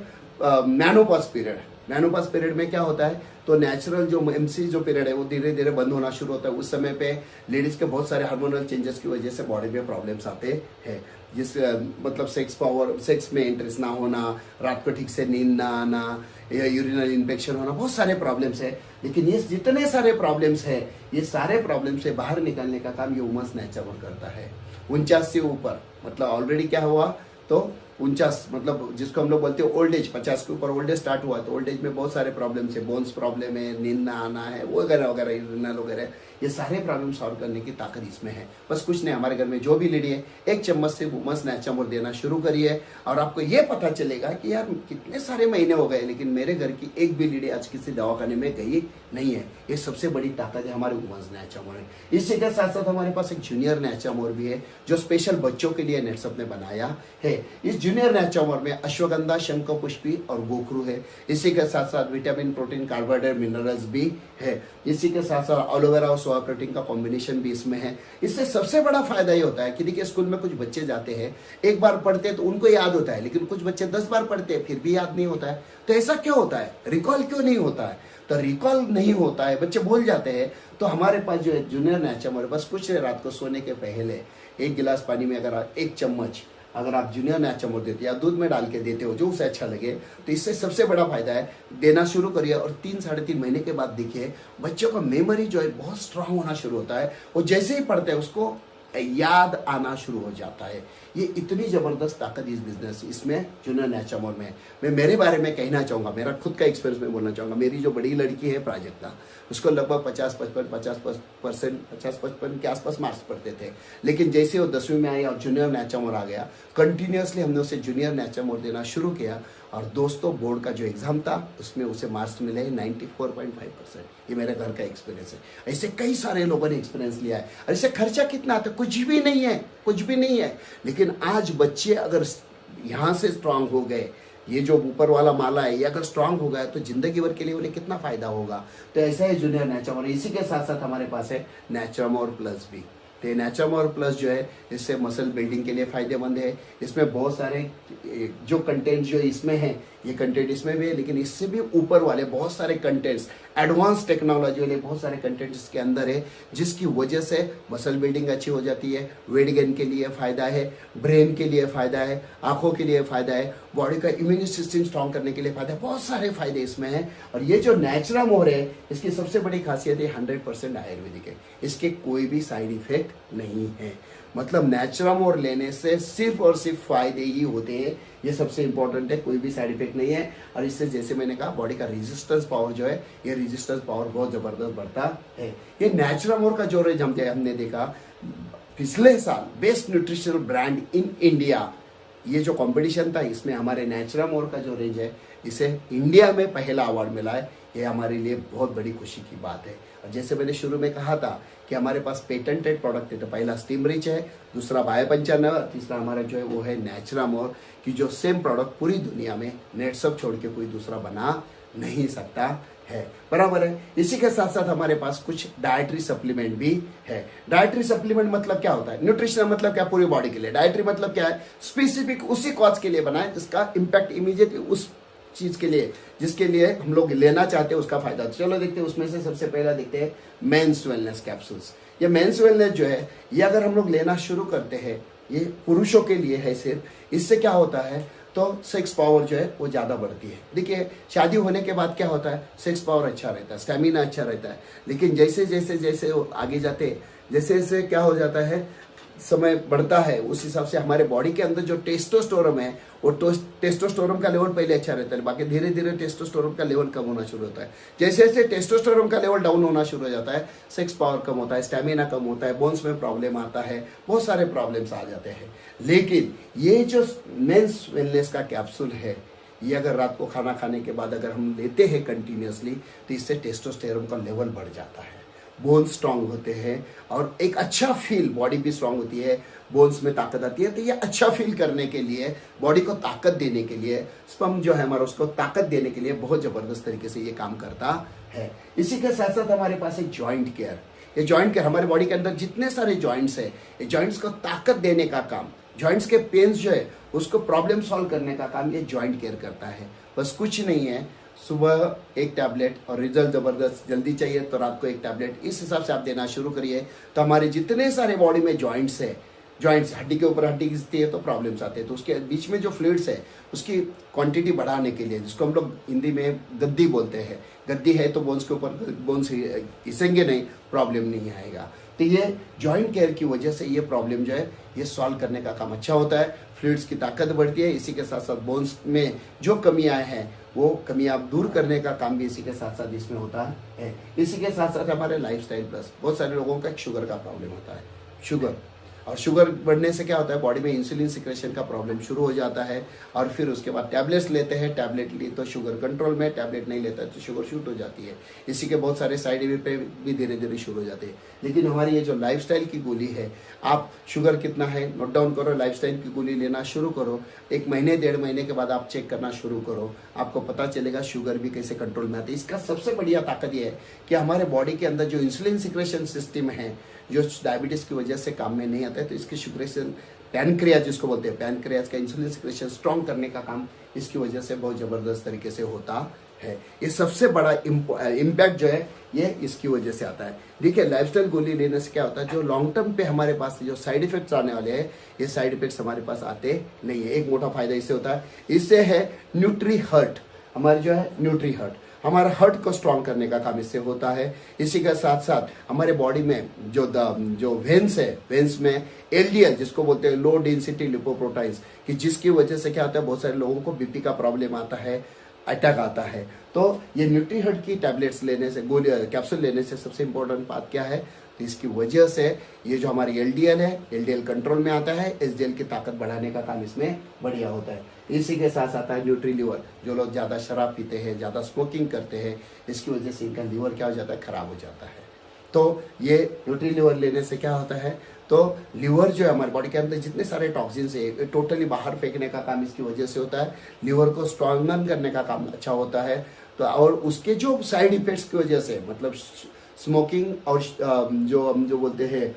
मेनोपॉज पीरियड। मेनोपॉज पीरियड में क्या होता है, तो नेचुरल जो एमसी जो पीरियड है वो धीरे धीरे बंद होना शुरू होता है। उस समय पे लेडीज के बहुत सारे हार्मोनल चेंजेस की वजह से बॉडी में प्रॉब्लम्स आते हैं, जिस मतलब सेक्स में इंटरेस्ट ना होना, रात को ठीक से नींद ना आना, या यूरिनल इन्फेक्शन होना, बहुत सारे प्रॉब्लम्स है। लेकिन ये जितने सारे प्रॉब्लम्स है, ये सारे प्रॉब्लम से बाहर निकलने का काम ये वुमेन्स नेचुरामोर करता है। 49 से ऊपर मतलब ऑलरेडी क्या हुआ, तो 49 मतलब जिसको हम लोग बोलते हैं ओल्ड एज, 50 के ऊपर ओल्ड एज स्टार्ट हुआ, तो ओल्ड एज में बहुत सारे प्रॉब्लम्स है, बोन्स प्रॉब्लम है, नींद ना आना है, वगैरह वगैरह, यूरिनल वगैरह, ये सारे प्रॉब्लम सॉल्व करने की ताकत इसमें है। बस कुछ नहीं, हमारे घर में जो भी लेडी है 1 चम्मच से वुमेन्स नेचुरामोर देना शुरू करिए, और आपको ये पता चलेगा कि यार कितने सारे महीने हो गए लेकिन मेरे घर की एक भी लेडी आज किसी दवाखाने में गई नहीं है। ये सबसे बड़ी ताकत है हमारे वुमेन्स नेचुरामोर में। इसी के साथ साथ हमारे पास एक जूनियर नेचुरामोर भी है जो स्पेशल बच्चों के लिए नेटसप ने बनाया है। इस जूनियर नेचुरामोर में अश्वगंधा, शंखपुष्पी और गोखरू है। इसी के साथ साथ विटामिन, प्रोटीन, कार्बोहाइड्रेट, मिनरल्स भी है। इसी के साथ साथ एलोवेरा और सोया प्रोटीन का कॉम्बिनेशन भी इसमें है। इससे सबसे बड़ा फायदा ये होता है कि देखिए स्कूल में कुछ बच्चे जाते हैं, एक बार पढ़ते हैं तो उनको याद होता है, लेकिन कुछ बच्चे 10 बार पढ़ते हैं फिर भी याद नहीं होता है। तो ऐसा क्यों होता है, रिकॉल क्यों नहीं होता है? तो रिकॉल नहीं होता है, बच्चे भूल जाते हैं। तो हमारे पास जो है जूनियर नैचुरामोर, बस कुछ नहीं, रात को सोने के पहले 1 गिलास पानी में अगर 1 चम्मच अगर आप जूनियर नैचुरामोर देते हो या दूध में डाल के देते हो, जो उसे अच्छा लगे, तो इससे सबसे बड़ा फायदा है, देना शुरू करिए और 3-3.5 महीने के बाद देखिए बच्चों का मेमोरी जो है बहुत स्ट्रांग होना शुरू होता है। और जैसे ही पढ़ते हैं उसको याद आना शुरू हो जाता है। ये इतनी जबरदस्त ताकत इस बिजनेस इसमें जूनियर नैचुरामोर में। मैं मेरे बारे में कहना चाहूँगा, मेरा खुद का एक्सपीरियंस में बोलना चाहूँगा। मेरी जो बड़ी लड़की है प्राजक्ता, उसको लगभग 50-55 के आसपास मार्क्स पड़ते थे, लेकिन जैसे वो 10वीं में आई और जूनियर नैचुरामोर आ गया, कंटिन्यूसली हमने उसे जूनियर नैचुरामोर देना शुरू किया। और दोस्तों, बोर्ड का जो एग्जाम था उसमें उसे मार्क्स मिले 94.5%। ये मेरे घर का एक्सपीरियंस है। ऐसे कई सारे लोगों ने एक्सपीरियंस लिया है। और इससे खर्चा कितना आता है? कुछ भी नहीं है, कुछ भी नहीं है। लेकिन आज बच्चे अगर यहाँ से स्ट्रांग हो गए, ये जो ऊपर वाला माला है, ये अगर स्ट्रांग हो गया तो जिंदगी भर के लिए उन्हें कितना फायदा होगा। तो ऐसा है जूनियर नैचुरामोर। इसी के साथ साथ हमारे पास है नैचुरामोर प्लस भी। तो नैचुरामोर प्लस जो है, इससे मसल बिल्डिंग के लिए फायदेमंद है। इसमें बहुत सारे जो कंटेंट जो इसमें है, ये कंटेंट इसमें भी है, लेकिन इससे भी ऊपर वाले बहुत सारे कंटेंट्स, एडवांस टेक्नोलॉजी वाले बहुत सारे कंटेंट इसके अंदर है, जिसकी वजह से मसल बिल्डिंग अच्छी हो जाती है, वेट गेन के लिए फायदा है, ब्रेन के लिए फायदा है, आंखों के लिए फायदा है, बॉडी का इम्यून सिस्टम स्ट्रॉन्ग करने के लिए फायदा है। बहुत सारे फायदे इसमें हैं। और ये जो नैचुरामोर है, इसकी सबसे बड़ी खासियत है 100% आयुर्वेदिक है। इसके कोई भी साइड इफेक्ट नहीं है। मतलब नैचुरामोर लेने से सिर्फ और सिर्फ फायदे ही होते हैं। ये सबसे इंपॉर्टेंट है, कोई भी साइड इफेक्ट नहीं है। और इससे जैसे मैंने कहा, बॉडी का रेजिस्टेंस पावर जो है, ये रेजिस्टेंस पावर बहुत जबरदस्त बढ़ता है। ये नैचुरामोर का जो रेंज हमने देखा पिछले साल, best nutritional brand in India, ये जो कंपटीशन था, इसमें हमारे नैचुरामोर का जो रेंज है, इसे इंडिया में पहला अवार्ड मिला है। ये हमारे लिए बहुत बड़ी खुशी की बात है। और जैसे मैंने शुरू में कहा था कि हमारे पास पेटेंटेड प्रोडक्ट है, तो पहला स्टीम रिच है, दूसरा बायो95, तीसरा हमारा जो है वो है नैचुरामोर, की जो सेम प्रोडक्ट पूरी दुनिया में नेट सब छोड़ के कोई दूसरा बना नहीं सकता है। बराबर है। इसी के साथ साथ हमारे पास कुछ डाइटरी सप्लीमेंट भी है। डाइटरी सप्लीमेंट मतलब क्या होता है? न्यूट्रिशन मतलब क्या? पूरी बॉडी के लिए। डाइटरी मतलब क्या है? स्पेसिफिक उसी कॉज के लिए बनाए जिसका इम्पैक्ट इमीडिएटली उस चीज के लिए, जिसके लिए हम लोग लेना चाहते हैं, उसका फायदा। चलो देखते हैं, उसमें से सबसे पहला देखते हैं मेंस वेलनेस कैप्सूल्स। ये मेंस वेलनेस जो है, ये अगर हम लोग लेना शुरू करते हैं, ये पुरुषों के लिए है सिर्फ। इससे क्या होता है, तो सेक्स पावर जो है वो ज़्यादा बढ़ती है। देखिए, शादी होने के बाद क्या होता है, सेक्स पावर अच्छा रहता है, स्टेमिना अच्छा रहता है, लेकिन जैसे जैसे जैसे वो आगे जाते, जैसे जैसे क्या हो जाता है, समय बढ़ता है, उस हिसाब से हमारे बॉडी के अंदर जो टेस्टोस्टेरोन है, वो टेस्टोस्टेरोन का लेवल पहले अच्छा रहता है, बाकी धीरे धीरे टेस्टोस्टेरोन का लेवल कम होना शुरू होता है। जैसे जैसे टेस्टोस्टेरोन का लेवल डाउन होना शुरू हो जाता है, सेक्स पावर कम होता है, स्टेमिना कम होता है, बोन्स में प्रॉब्लम आता है, बहुत सारे प्रॉब्लम्स आ जाते हैं। लेकिन ये जो मेंस वेलनेस का कैप्सूल है, ये अगर रात को खाना खाने के बाद अगर हम लेते हैं कंटिन्यूसली, तो इससे टेस्टोस्टेरोन का लेवल बढ़ जाता है, बोन्स स्ट्रांग होते हैं और एक अच्छा फील, बॉडी भी स्ट्रांग होती है, बोन्स में ताकत आती है। तो ये अच्छा फील करने के लिए, बॉडी को ताकत देने के लिए, स्पर्म जो है हमारा उसको ताकत देने के लिए बहुत जबरदस्त तरीके से ये काम करता है। इसी के साथ साथ हमारे पास है जॉइंट केयर। ये जॉइंट केयर, हमारे बॉडी के अंदर जितने सारे जॉइंट्स है, ये जॉइंट्स को ताकत देने का काम, जॉइंट्स के पेन्स जो है उसको प्रॉब्लम सॉल्व करने का काम ये जॉइंट केयर करता है। बस कुछ नहीं है, सुबह एक टैबलेट और रिजल्ट जबरदस्त, जल्दी चाहिए तो रात को एक टैबलेट, इस हिसाब से आप देना शुरू करिए। तो हमारे जितने सारे बॉडी में जॉइंट्स है, जॉइंट्स हड्डी के ऊपर हड्डी घिसती है तो प्रॉब्लम्स आते हैं, तो उसके बीच में जो फ्लूइड्स है उसकी क्वांटिटी बढ़ाने के लिए, जिसको हम लोग हिंदी में गद्दी बोलते हैं, गद्दी है तो बोन्स के ऊपर बोन्स घिसेंगे नहीं, प्रॉब्लम नहीं आएगा। तो ये जॉइंट केयर की वजह से ये प्रॉब्लम जो है ये सॉल्व करने का काम अच्छा होता है, फ्लूइड्स की ताकत बढ़ती है। इसी के साथ साथ बोन्स में जो कमियां हैं वो कमियां दूर करने का काम भी इसी के साथ साथ इसमें होता है। इसी के साथ साथ हमारे लाइफस्टाइल प्लस, बहुत सारे लोगों का शुगर का प्रॉब्लम होता है, शुगर, और शुगर बढ़ने से क्या होता है, बॉडी में इंसुलिन सिक्रेशन का प्रॉब्लम शुरू हो जाता है। और फिर उसके बाद टैबलेट्स लेते हैं, टैबलेट ली तो शुगर कंट्रोल में, टैबलेट नहीं लेता तो शुगर शूट हो जाती है। इसी के बहुत सारे साइड इफेक्ट भी धीरे धीरे शुरू हो जाते हैं। लेकिन हमारी ये जो लाइफस्टाइल की गोली है, आप शुगर कितना है नोट डाउन करो, लाइफस्टाइल की गोली लेना शुरू करो, 1 महीने 1.5 महीने के बाद आप चेक करना शुरू करो, आपको पता चलेगा शुगर भी कैसे कंट्रोल में आती है। इसका सबसे बढ़िया ताकत ये है कि हमारे बॉडी के अंदर जो इंसुलिन सिक्रेशन सिस्टम है, जो डायबिटीज की वजह से काम में नहीं आता है, तो इसकी सिक्रेशन पैनक्रियाज जिसको बोलते हैं, पैनक्रियाज का इंसुलिन सिक्रेशन स्ट्रॉन्ग करने का काम इसकी वजह से बहुत जबरदस्त तरीके से होता है। ये सबसे बड़ा इम्पैक्ट जो है ये इसकी वजह से आता है। देखिए लाइफस्टाइल गोली लेने से क्या होता है, जो लॉन्ग टर्म पे हमारे पास जो साइड इफेक्ट्स आने वाले हैं, ये साइड इफेक्ट्स हमारे पास आते नहीं है। एक मोटा फायदा इससे होता है, इससे है न्यूट्री हर्ट, हमारे जो है न्यूट्री हर्ट, हमारा हार्ट को स्ट्रॉन्ग करने का काम इससे होता है। इसी के साथ साथ हमारे बॉडी में जो वेन्स है, वेन्स में एलडीएल जिसको बोलते हैं लो डेंसिटी लिपोप्रोटाइन्स, कि जिसकी वजह से क्या होता है बहुत सारे लोगों को बीपी का प्रॉब्लम आता है, अटैक आता है। तो ये न्यूट्री हर्ट की टैबलेट्स लेने से, गोली कैप्सूल लेने से सबसे इंपॉर्टेंट बात क्या है, तो इसकी वजह से ये जो हमारी एलडीएल है, एलडीएल कंट्रोल में आता है, एसडीएल की ताकत बढ़ाने का काम इसमें बढ़िया होता है। इसी के साथ आता है न्यूट्री लिवर, जो लोग ज़्यादा शराब पीते हैं, ज़्यादा स्मोकिंग करते हैं, इसकी वजह से इनका लिवर क्या हो जाता है, खराब हो जाता है। तो ये न्यूट्री लिवर लेने से क्या होता है, तो लिवर जो है हमारे बॉडी के अंदर जितने सारे टॉक्सिन्स है टोटली बाहर फेंकने का काम इसकी वजह से होता है। लिवर को स्ट्रॉन्गन करने का काम अच्छा होता है। तो और उसके जो साइड इफेक्ट्स की वजह से, मतलब स्मोकिंग और जो हम जो बोलते हैं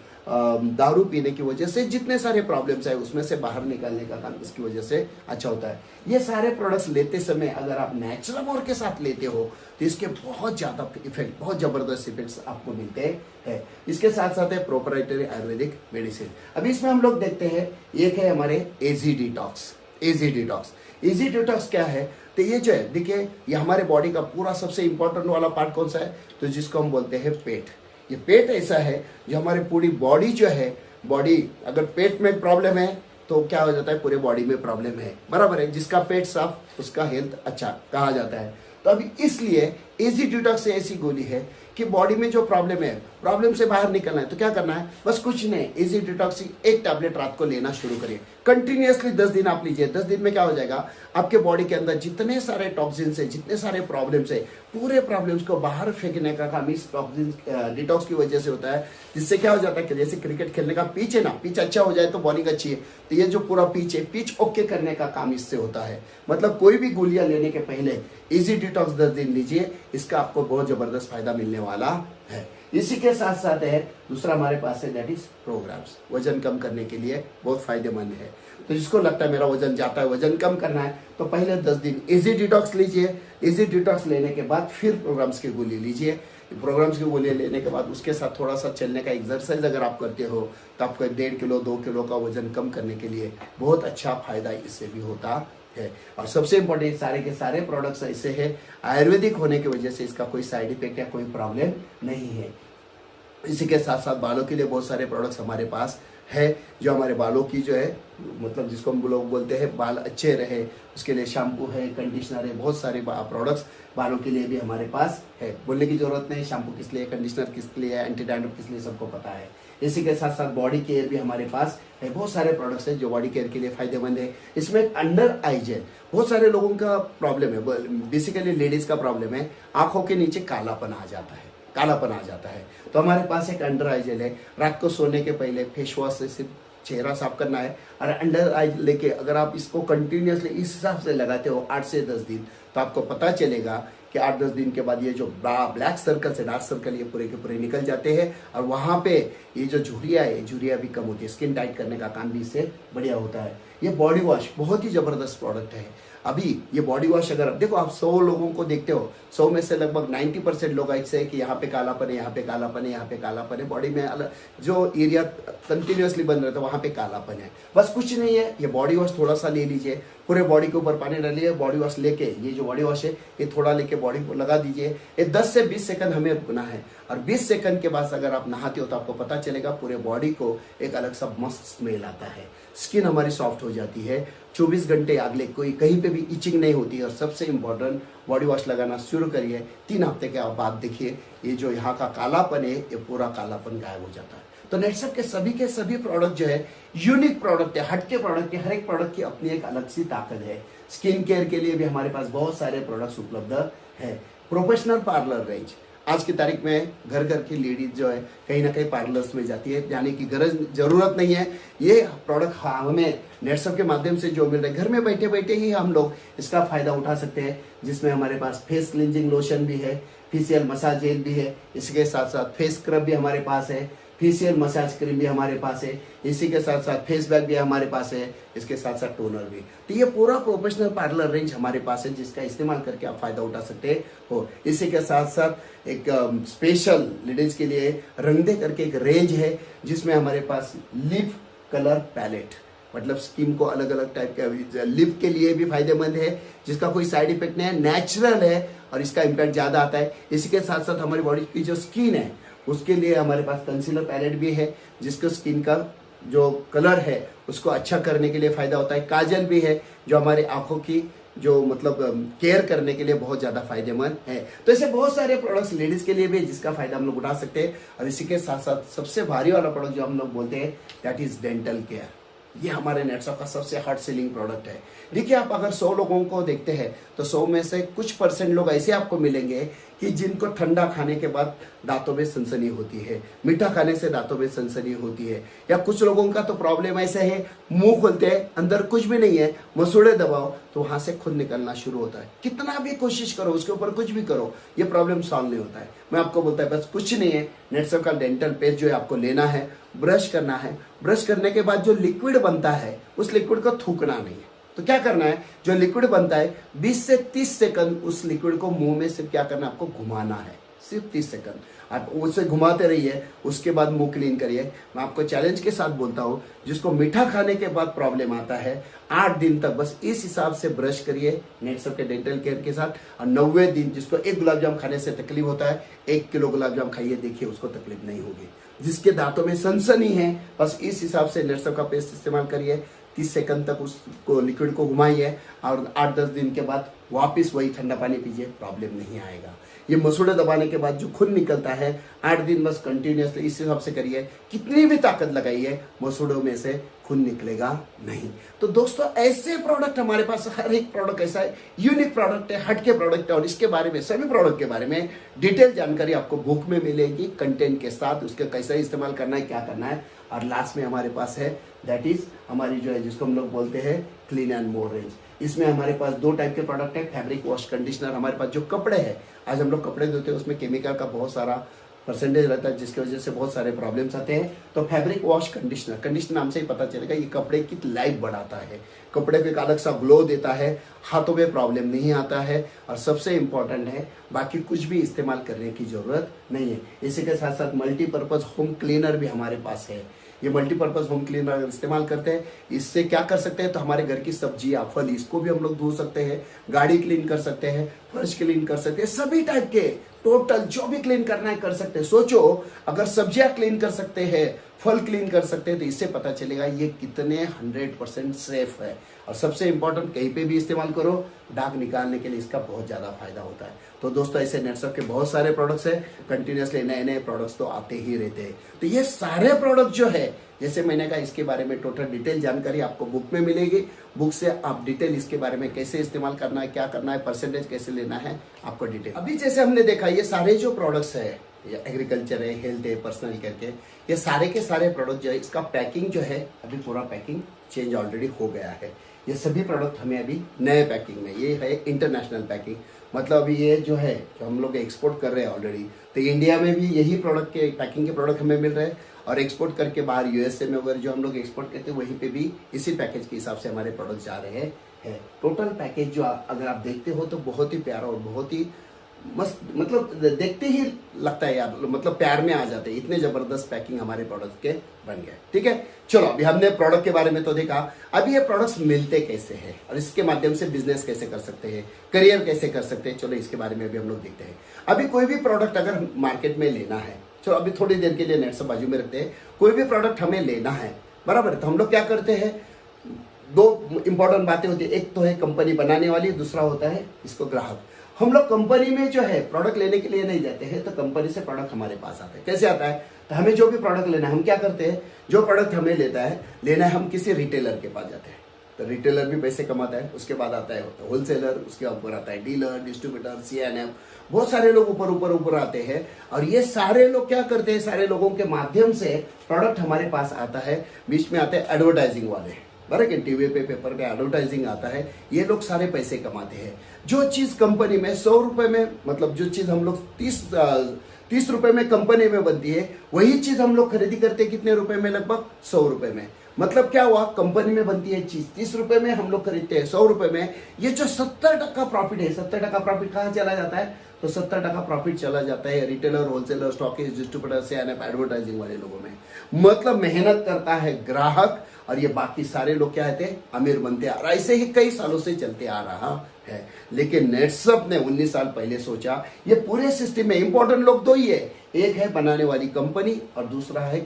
दारू पीने की वजह से जितने सारे प्रॉब्लम्स है उसमें से बाहर निकालने का काम इसकी वजह से अच्छा होता है। ये सारे प्रोडक्ट्स लेते समय अगर आप नेचुरल के साथ लेते हो तो इसके बहुत ज्यादा इफेक्ट, बहुत जबरदस्त इफेक्ट्स आपको मिलते हैं। इसके साथ साथ है प्रोप्राइटरी आयुर्वेदिक मेडिसिन। अभी इसमें हम लोग देखते हैं, एक है हमारे एजी डिटॉक्स। एजी डिटॉक्स, इजी डिटॉक्स क्या है, तो ये जो है देखिए, ये हमारे बॉडी का पूरा सबसे इंपॉर्टेंट वाला पार्ट कौन सा है, तो जिसको हम बोलते हैं पेट। ये पेट ऐसा है जो हमारी पूरी बॉडी जो है, बॉडी अगर पेट में प्रॉब्लम है तो क्या हो जाता है, पूरे बॉडी में प्रॉब्लम है, बराबर है। जिसका पेट साफ उसका हेल्थ अच्छा कहा जाता है। तो अभी इसलिए इजी डिटॉक्स ऐसी गोली है कि बॉडी में जो प्रॉब्लम है, प्रॉब्लम से बाहर निकलना है तो क्या करना है, बस कुछ नहीं, इजी डिटॉक्स एक टैबलेट रात को लेना शुरू करिए। कंटिन्यूअसली 10 दिन आप लीजिए। 10 दिन में क्या हो जाएगा, आपके बॉडी के अंदर जितने सारे टॉक्सिन्स है, जितने सारे प्रॉब्लम्स है, पूरे प्रॉब्लम्स को बाहर फेंकने का काम इस टॉक्सिन डिटॉक्स की वजह से होता है। जिससे क्या हो जाता है कि जैसे क्रिकेट खेलने का पिच है ना, पिच अच्छा हो जाए तो बॉलिंग अच्छी है, तो ये जो पूरा पिच है, पिच ओके करने का काम इससे होता है। मतलब कोई भी गोलियां लेने के पहले इजी डिटॉक्स 10 दिन लीजिए, इसका आपको बहुत जबरदस्त फायदा मिलने वाला है। इसी के साथ साथ है दूसरा हमारे पास है, दैट इज प्रोग्राम्स। वजन कम करने के लिए बहुत फायदेमंद है। तो जिसको लगता है मेरा वजन जाता है, वजन कम करना है, तो पहले 10 दिन इजी डिटॉक्स लीजिए। इजी डिटॉक्स लेने के बाद फिर प्रोग्राम्स की गोली लीजिए। प्रोग्राम्स की गोली लेने के बाद उसके साथ थोड़ा सा चलने का एक्सरसाइज अगर आप करते हो तो आपको 1.5 किलो 2 किलो का वजन कम करने के लिए बहुत अच्छा फायदा इससे भी होता है। और सबसे इंपॉर्टेंट, सारे के सारे प्रोडक्ट्स ऐसे हैं, आयुर्वेदिक होने की वजह से इसका कोई साइड इफेक्ट या कोई प्रॉब्लम नहीं है। इसी के साथ साथ बालों के लिए बहुत सारे प्रोडक्ट्स हमारे पास है, जो हमारे बालों की जो है, मतलब जिसको हम लोग बोलते हैं बाल अच्छे रहे, उसके लिए शैम्पू है, कंडीशनर है, बहुत सारे प्रोडक्ट्स बालों के लिए भी हमारे पास है। बोलने की जरूरत नहीं, शैम्पू किस लिए, कंडीशनर किस लिए, एंटी डैंड्रफ किस लिए, सबको पता है। इसी के साथ साथ बॉडी केयर भी हमारे पास है, बहुत सारे प्रोडक्ट्स है जो बॉडी केयर के लिए फायदेमंद है। इसमें अंडर आई जेल, बहुत सारे लोगों का प्रॉब्लम है, बेसिकली लेडीज का प्रॉब्लम है, आंखों के नीचे कालापन आ जाता है, कालापन आ जाता है। तो हमारे पास एक अंडर आई जेल है। रात को सोने के पहले फेस वॉश से सिर्फ चेहरा साफ करना है, और अंडर आई लेके अगर आप इसको कंटिन्यूअसली इस हिसाब से लगाते हो 8 से 10 दिन, तो आपको पता चलेगा कि 8-10 दिन के बाद ये जो ब्लैक सर्कल से डार्क सर्कल ये पूरे के पूरे निकल जाते हैं, और वहां पे ये जो झुर्रियां है, झुर्रियां भी कम होती है। स्किन टाइट करने का काम भी इससे बढ़िया होता है। ये बॉडी वॉश बहुत ही जबरदस्त प्रोडक्ट है। अभी ये बॉडी वॉश अगर देखो, आप 100 लोगों को देखते हो, 100 में से लगभग 90% लोग ऐसे है कि यहाँ पे कालापन है, यहाँ पे कालापन है, यहाँ पे कालापन है, बॉडी में अलग जो एरिया कंटिन्यूअसली बन रहा था वहां पे कालापन है। बस कुछ नहीं है, ये बॉडी वॉश थोड़ा सा ले लीजिए, पूरे बॉडी के ऊपर पानी डालिए, बॉडी वॉश लेके, ये जो बॉडी वॉश है ये थोड़ा लेके बॉडी को लगा दीजिए। ये 10 से 20 सेकंड हमें रुकना है, और 20 सेकंड के बाद अगर आप नहाते हो तो आपको पता चलेगा पूरे बॉडी को एक अलग सा मस्त स्मेल आता है, स्किन हमारी सॉफ्ट हो जाती है। 24 घंटे अगले कोई कहीं पे भी इचिंग नहीं होती है। और सबसे इंपॉर्टेंट, बॉडी वॉश लगाना शुरू करिए, 3 हफ्ते के बाद देखिए ये जो यहाँ का कालापन है ये पूरा कालापन गायब हो जाता है। तो नेटसप के सभी प्रोडक्ट जो है यूनिक प्रोडक्ट है, हटके प्रोडक्ट है। हर एक प्रोडक्ट की अपनी एक अलग सी ताकत है। स्किन केयर के लिए भी हमारे पास बहुत सारे प्रोडक्ट्स उपलब्ध है। प्रोफेशनल पार्लर रेंज, आज की तारीख में घर घर की लेडीज जो है कहीं ना कहीं पार्लर्स में जाती है, जाने की जरूरत नहीं है। ये प्रोडक्ट हमें नेटसप के माध्यम से जो मिल रहा है, घर में बैठे बैठे ही हम लोग इसका फायदा उठा सकते हैं। जिसमें हमारे पास फेस क्लींजिंग लोशन भी है, फेशियल मसाज जेल भी है, इसके साथ साथ फेस स्क्रब भी हमारे पास है, फेशियल मसाज क्रीम भी हमारे पास है, इसी के साथ साथ फेस पैक भी हमारे पास है, इसके साथ साथ टोनर भी। तो ये पूरा प्रोफेशनल पार्लर रेंज हमारे पास है, जिसका इस्तेमाल करके आप फायदा उठा सकते हो। इसी के साथ साथ एक स्पेशल लेडीज के लिए रंग दे करके एक रेंज है, जिसमें हमारे पास लिप कलर पैलेट, मतलब स्किन को अलग अलग टाइप का लिप के लिए भी फायदेमंद है, जिसका कोई साइड इफेक्ट नहीं है, नेचुरल है और इसका इम्पैक्ट ज्यादा आता है। इसी के साथ साथ हमारी बॉडी की जो स्किन है उसके लिए हमारे पास कंसीलर पैलेट भी है, जिसको स्किन का जो कलर है उसको अच्छा करने के लिए फायदा होता है। काजल भी है जो हमारे आंखों की जो मतलब केयर करने के लिए बहुत ज्यादा फायदेमंद है। तो ऐसे बहुत सारे प्रोडक्ट्स लेडीज के लिए भी जिसका फायदा हम लोग उठा सकते हैं। और इसी के साथ साथ सबसे भारी वाला प्रोडक्ट जो हम लोग बोलते हैं दैट इज डेंटल केयर। ये हमारे नेटशॉप का सबसे हॉट सेलिंग प्रोडक्ट है। देखिए, आप अगर 100 लोगों को देखते हैं तो 100 में से कुछ % लोग ऐसे आपको मिलेंगे कि जिनको ठंडा खाने के बाद दांतों में सनसनी होती है, मीठा खाने से दांतों में सनसनी होती है, या कुछ लोगों का तो प्रॉब्लम ऐसा है मुंह खोलते हैं अंदर कुछ भी नहीं है, मसूड़े दबाओ तो वहां से खुद निकलना शुरू होता है। कितना भी कोशिश करो, उसके ऊपर कुछ भी करो, ये प्रॉब्लम सॉल्व नहीं होता है। मैं आपको बोलता है बस कुछ नहीं है, नेटशॉप का डेंटल पेस्ट जो है आपको लेना है, ब्रश करना है, ब्रश करने के बाद जो लिक्विड बनता है उस लिक्विड को थूकना नहीं है। तो क्या करना है, जो लिक्विड बनता है 20 से 30 सेकंड उस लिक्विड को मुंह में सिर्फ क्या करना है, आपको घुमाना है, सिर्फ 30 सेकंड आप उसे घुमाते रहिए, उसके बाद मुंह क्लीन करिए। मैं आपको चैलेंज के साथ बोलता हूं, जिसको मीठा खाने के बाद प्रॉब्लम आता है 8 दिन तक बस इस हिसाब से ब्रश करिए नेटशॉप के डेंटल केयर के साथ, और 90 दिन जिसको 1 गुलाब जामुन खाने से तकलीफ होता है 1 किलो गुलाब जामुन खाइए, देखिए उसको तकलीफ नहीं होगी। जिसके दांतों में सनसनी है बस इस हिसाब से नेटशॉप का पेस्ट इस्तेमाल करिए, 30 सेकंड तक उसको लिक्विड को घुमाइए और 8-10 दिन के बाद वापस वही ठंडा पानी पीजिए, प्रॉब्लम नहीं आएगा। ये मसूड़े दबाने के बाद जो खून निकलता है 8 दिन बस कंटिन्यूसली इस हिसाब से करिए, कितनी भी ताकत लगाइए मसूड़ों में से खून निकलेगा नहीं। तो दोस्तों, ऐसे प्रोडक्ट हमारे पास, हर एक प्रोडक्ट ऐसा है, यूनिक प्रोडक्ट है, हटके प्रोडक्ट है, और इसके बारे में सभी प्रोडक्ट के बारे में डिटेल जानकारी आपको बुक में मिलेगी कंटेंट के साथ, उसके कैसे इस्तेमाल करना है, क्या करना है। और लास्ट में हमारे पास है दैट इज हमारी जो है जिसको हम लोग बोलते हैं क्लीन एंड मोर रेंज। इसमें हमारे पास 2 टाइप के प्रोडक्ट है, फैब्रिक वॉश कंडीशनर। हमारे पास जो कपड़े हैं, आज हम लोग कपड़े धोते हैं उसमें केमिकल का बहुत सारा परसेंटेज रहता है, जिसकी वजह से बहुत सारे प्रॉब्लम्स आते हैं। तो फैब्रिक वॉश कंडीशनर, कंडीशनर नाम से ही पता चलेगा ये कपड़े की लाइफ बढ़ाता है, कपड़े को एक अलग सा ग्लो देता है, हाथों में प्रॉब्लम नहीं आता है, और सबसे इंपॉर्टेंट है बाकी कुछ भी इस्तेमाल करने की जरूरत नहीं है। इसी के साथ साथ मल्टीपर्पज होम क्लीनर भी हमारे पास है। ये मल्टीपर्पज होम क्लीनर अगर इस्तेमाल करते हैं, इससे क्या कर सकते हैं, तो हमारे घर की सब्जियां, फल, इसको भी हम लोग धो सकते हैं, गाड़ी क्लीन कर सकते हैं, फर्श क्लीन कर सकते हैं, सभी टाइप के टोटल जो भी क्लीन करना है कर सकते हैं। सोचो, अगर सब्जियां क्लीन कर सकते हैं, फल क्लीन कर सकते हैं, तो इससे पता चलेगा ये कितने 100% सेफ है। और सबसे इंपॉर्टेंट, कहीं पे भी इस्तेमाल करो, दाग निकालने के लिए इसका बहुत ज्यादा फायदा होता है। तो दोस्तों, ऐसे नेटशॉप के बहुत सारे प्रोडक्ट्स हैं, कंटिन्यूसली नए नए प्रोडक्ट्स तो आते ही रहते हैं। तो ये सारे प्रोडक्ट जो है, जैसे मैंने कहा, इसके बारे में टोटल डिटेल जानकारी आपको बुक में मिलेगी। बुक से आप डिटेल इसके बारे में कैसे इस्तेमाल करना है, क्या करना है, परसेंटेज कैसे लेना है, आपको डिटेल। अभी जैसे हमने देखा, ये सारे जो प्रोडक्ट्स है, ये एग्रीकल्चर है, हेल्थ है, पर्सनल करके, ये सारे के सारे प्रोडक्ट जो है, इसका पैकिंग जो है अभी पूरा पैकिंग चेंज ऑलरेडी हो गया है। ये सभी प्रोडक्ट हमें अभी नए पैकिंग में, ये है इंटरनेशनल पैकिंग, मतलब अभी ये जो है जो हम लोग एक्सपोर्ट कर रहे हैं ऑलरेडी, तो इंडिया में भी यही प्रोडक्ट के पैकिंग के प्रोडक्ट हमें मिल रहे हैं, और एक्सपोर्ट करके बाहर यूएसए में वगैरह जो हम लोग एक्सपोर्ट करते हैं वहीं पे भी इसी पैकेज के हिसाब से हमारे प्रोडक्ट जा रहे हैं। टोटल पैकेज जो अगर आप देखते हो तो बहुत ही प्यारा और बहुत ही मस्त, मतलब देखते ही लगता है यार, मतलब प्यार में आ जाते हैं, इतने जबरदस्त पैकिंग हमारे प्रोडक्ट के बन गए। ठीक है, चलो अभी हमने प्रोडक्ट के बारे में तो देखा, अभी ये प्रोडक्ट्स मिलते कैसे हैं और इसके माध्यम से बिजनेस कैसे कर सकते हैं, करियर कैसे कर सकते हैं, चलो इसके बारे में भी हम लोग देखते हैं। अभी कोई भी प्रोडक्ट अगर मार्केट में लेना है, चलो अभी थोड़ी देर के लिए नेटशॉप बाजू में रखते हैं, कोई भी प्रोडक्ट हमें लेना है, बराबर, तो हम लोग क्या करते हैं, 2 इंपॉर्टेंट बातें होती है, एक तो है कंपनी बनाने वाली, दूसरा होता है इसको ग्राहक। हम लोग कंपनी में जो है प्रोडक्ट लेने के लिए नहीं जाते हैं, तो कंपनी से प्रोडक्ट हमारे पास आता है। कैसे आता है, तो हमें जो भी प्रोडक्ट लेना है, हम क्या करते हैं, जो प्रोडक्ट हमें लेना है हम किसी रिटेलर के पास जाते हैं, तो रिटेलर भी पैसे कमाता है, उसके बाद आता है होलसेलर, उसके ऊपर आता है डीलर, डिस्ट्रीब्यूटर, CNF, बहुत सारे लोग ऊपर आते हैं, और ये सारे लोग क्या करते हैं, सारे लोगों के माध्यम से प्रोडक्ट हमारे पास आता है। बीच में आते हैं एडवर्टाइजिंग वाले, बराबर, टीवी पे, पेपर पे एडवर्टाइजिंग आता है, ये लोग सारे पैसे कमाते हैं। जो चीज कंपनी में 100 रुपए में, मतलब जो चीज हम लोग 30 रुपए में कंपनी में बनती है, वही चीज हम लोग खरीदी करते हैं कितने रुपए में? लगभग 100 रुपए में। मतलब क्या हुआ, कंपनी में बनती है चीज 30 रुपए में, हम लोग खरीदते हैं 100 रुपए में। ये जो 70% प्रॉफिट है, 70% प्रॉफिट कहाँ चला जाता है? तो 70% प्रॉफिट चला जाता है रिटेलर, होलसेलर, स्टॉकिस्ट, डिस्ट्रीब्यूटर से यानी एडवर्टाइजिंग वाले लोगों में। मतलब मेहनत करता है ग्राहक, और ये बाकी सारे लोग क्या कहते हैं? अमीर बनते हैं। और ऐसे ही कई सालों से चलते आ रहा है। लेकिन नेटसप ने 19 साल पहले सोचा, ये पूरे सिस्टम में इंपॉर्टेंट लोग दो ही है, एक है बनाने वाली कंपनी और दूसरा है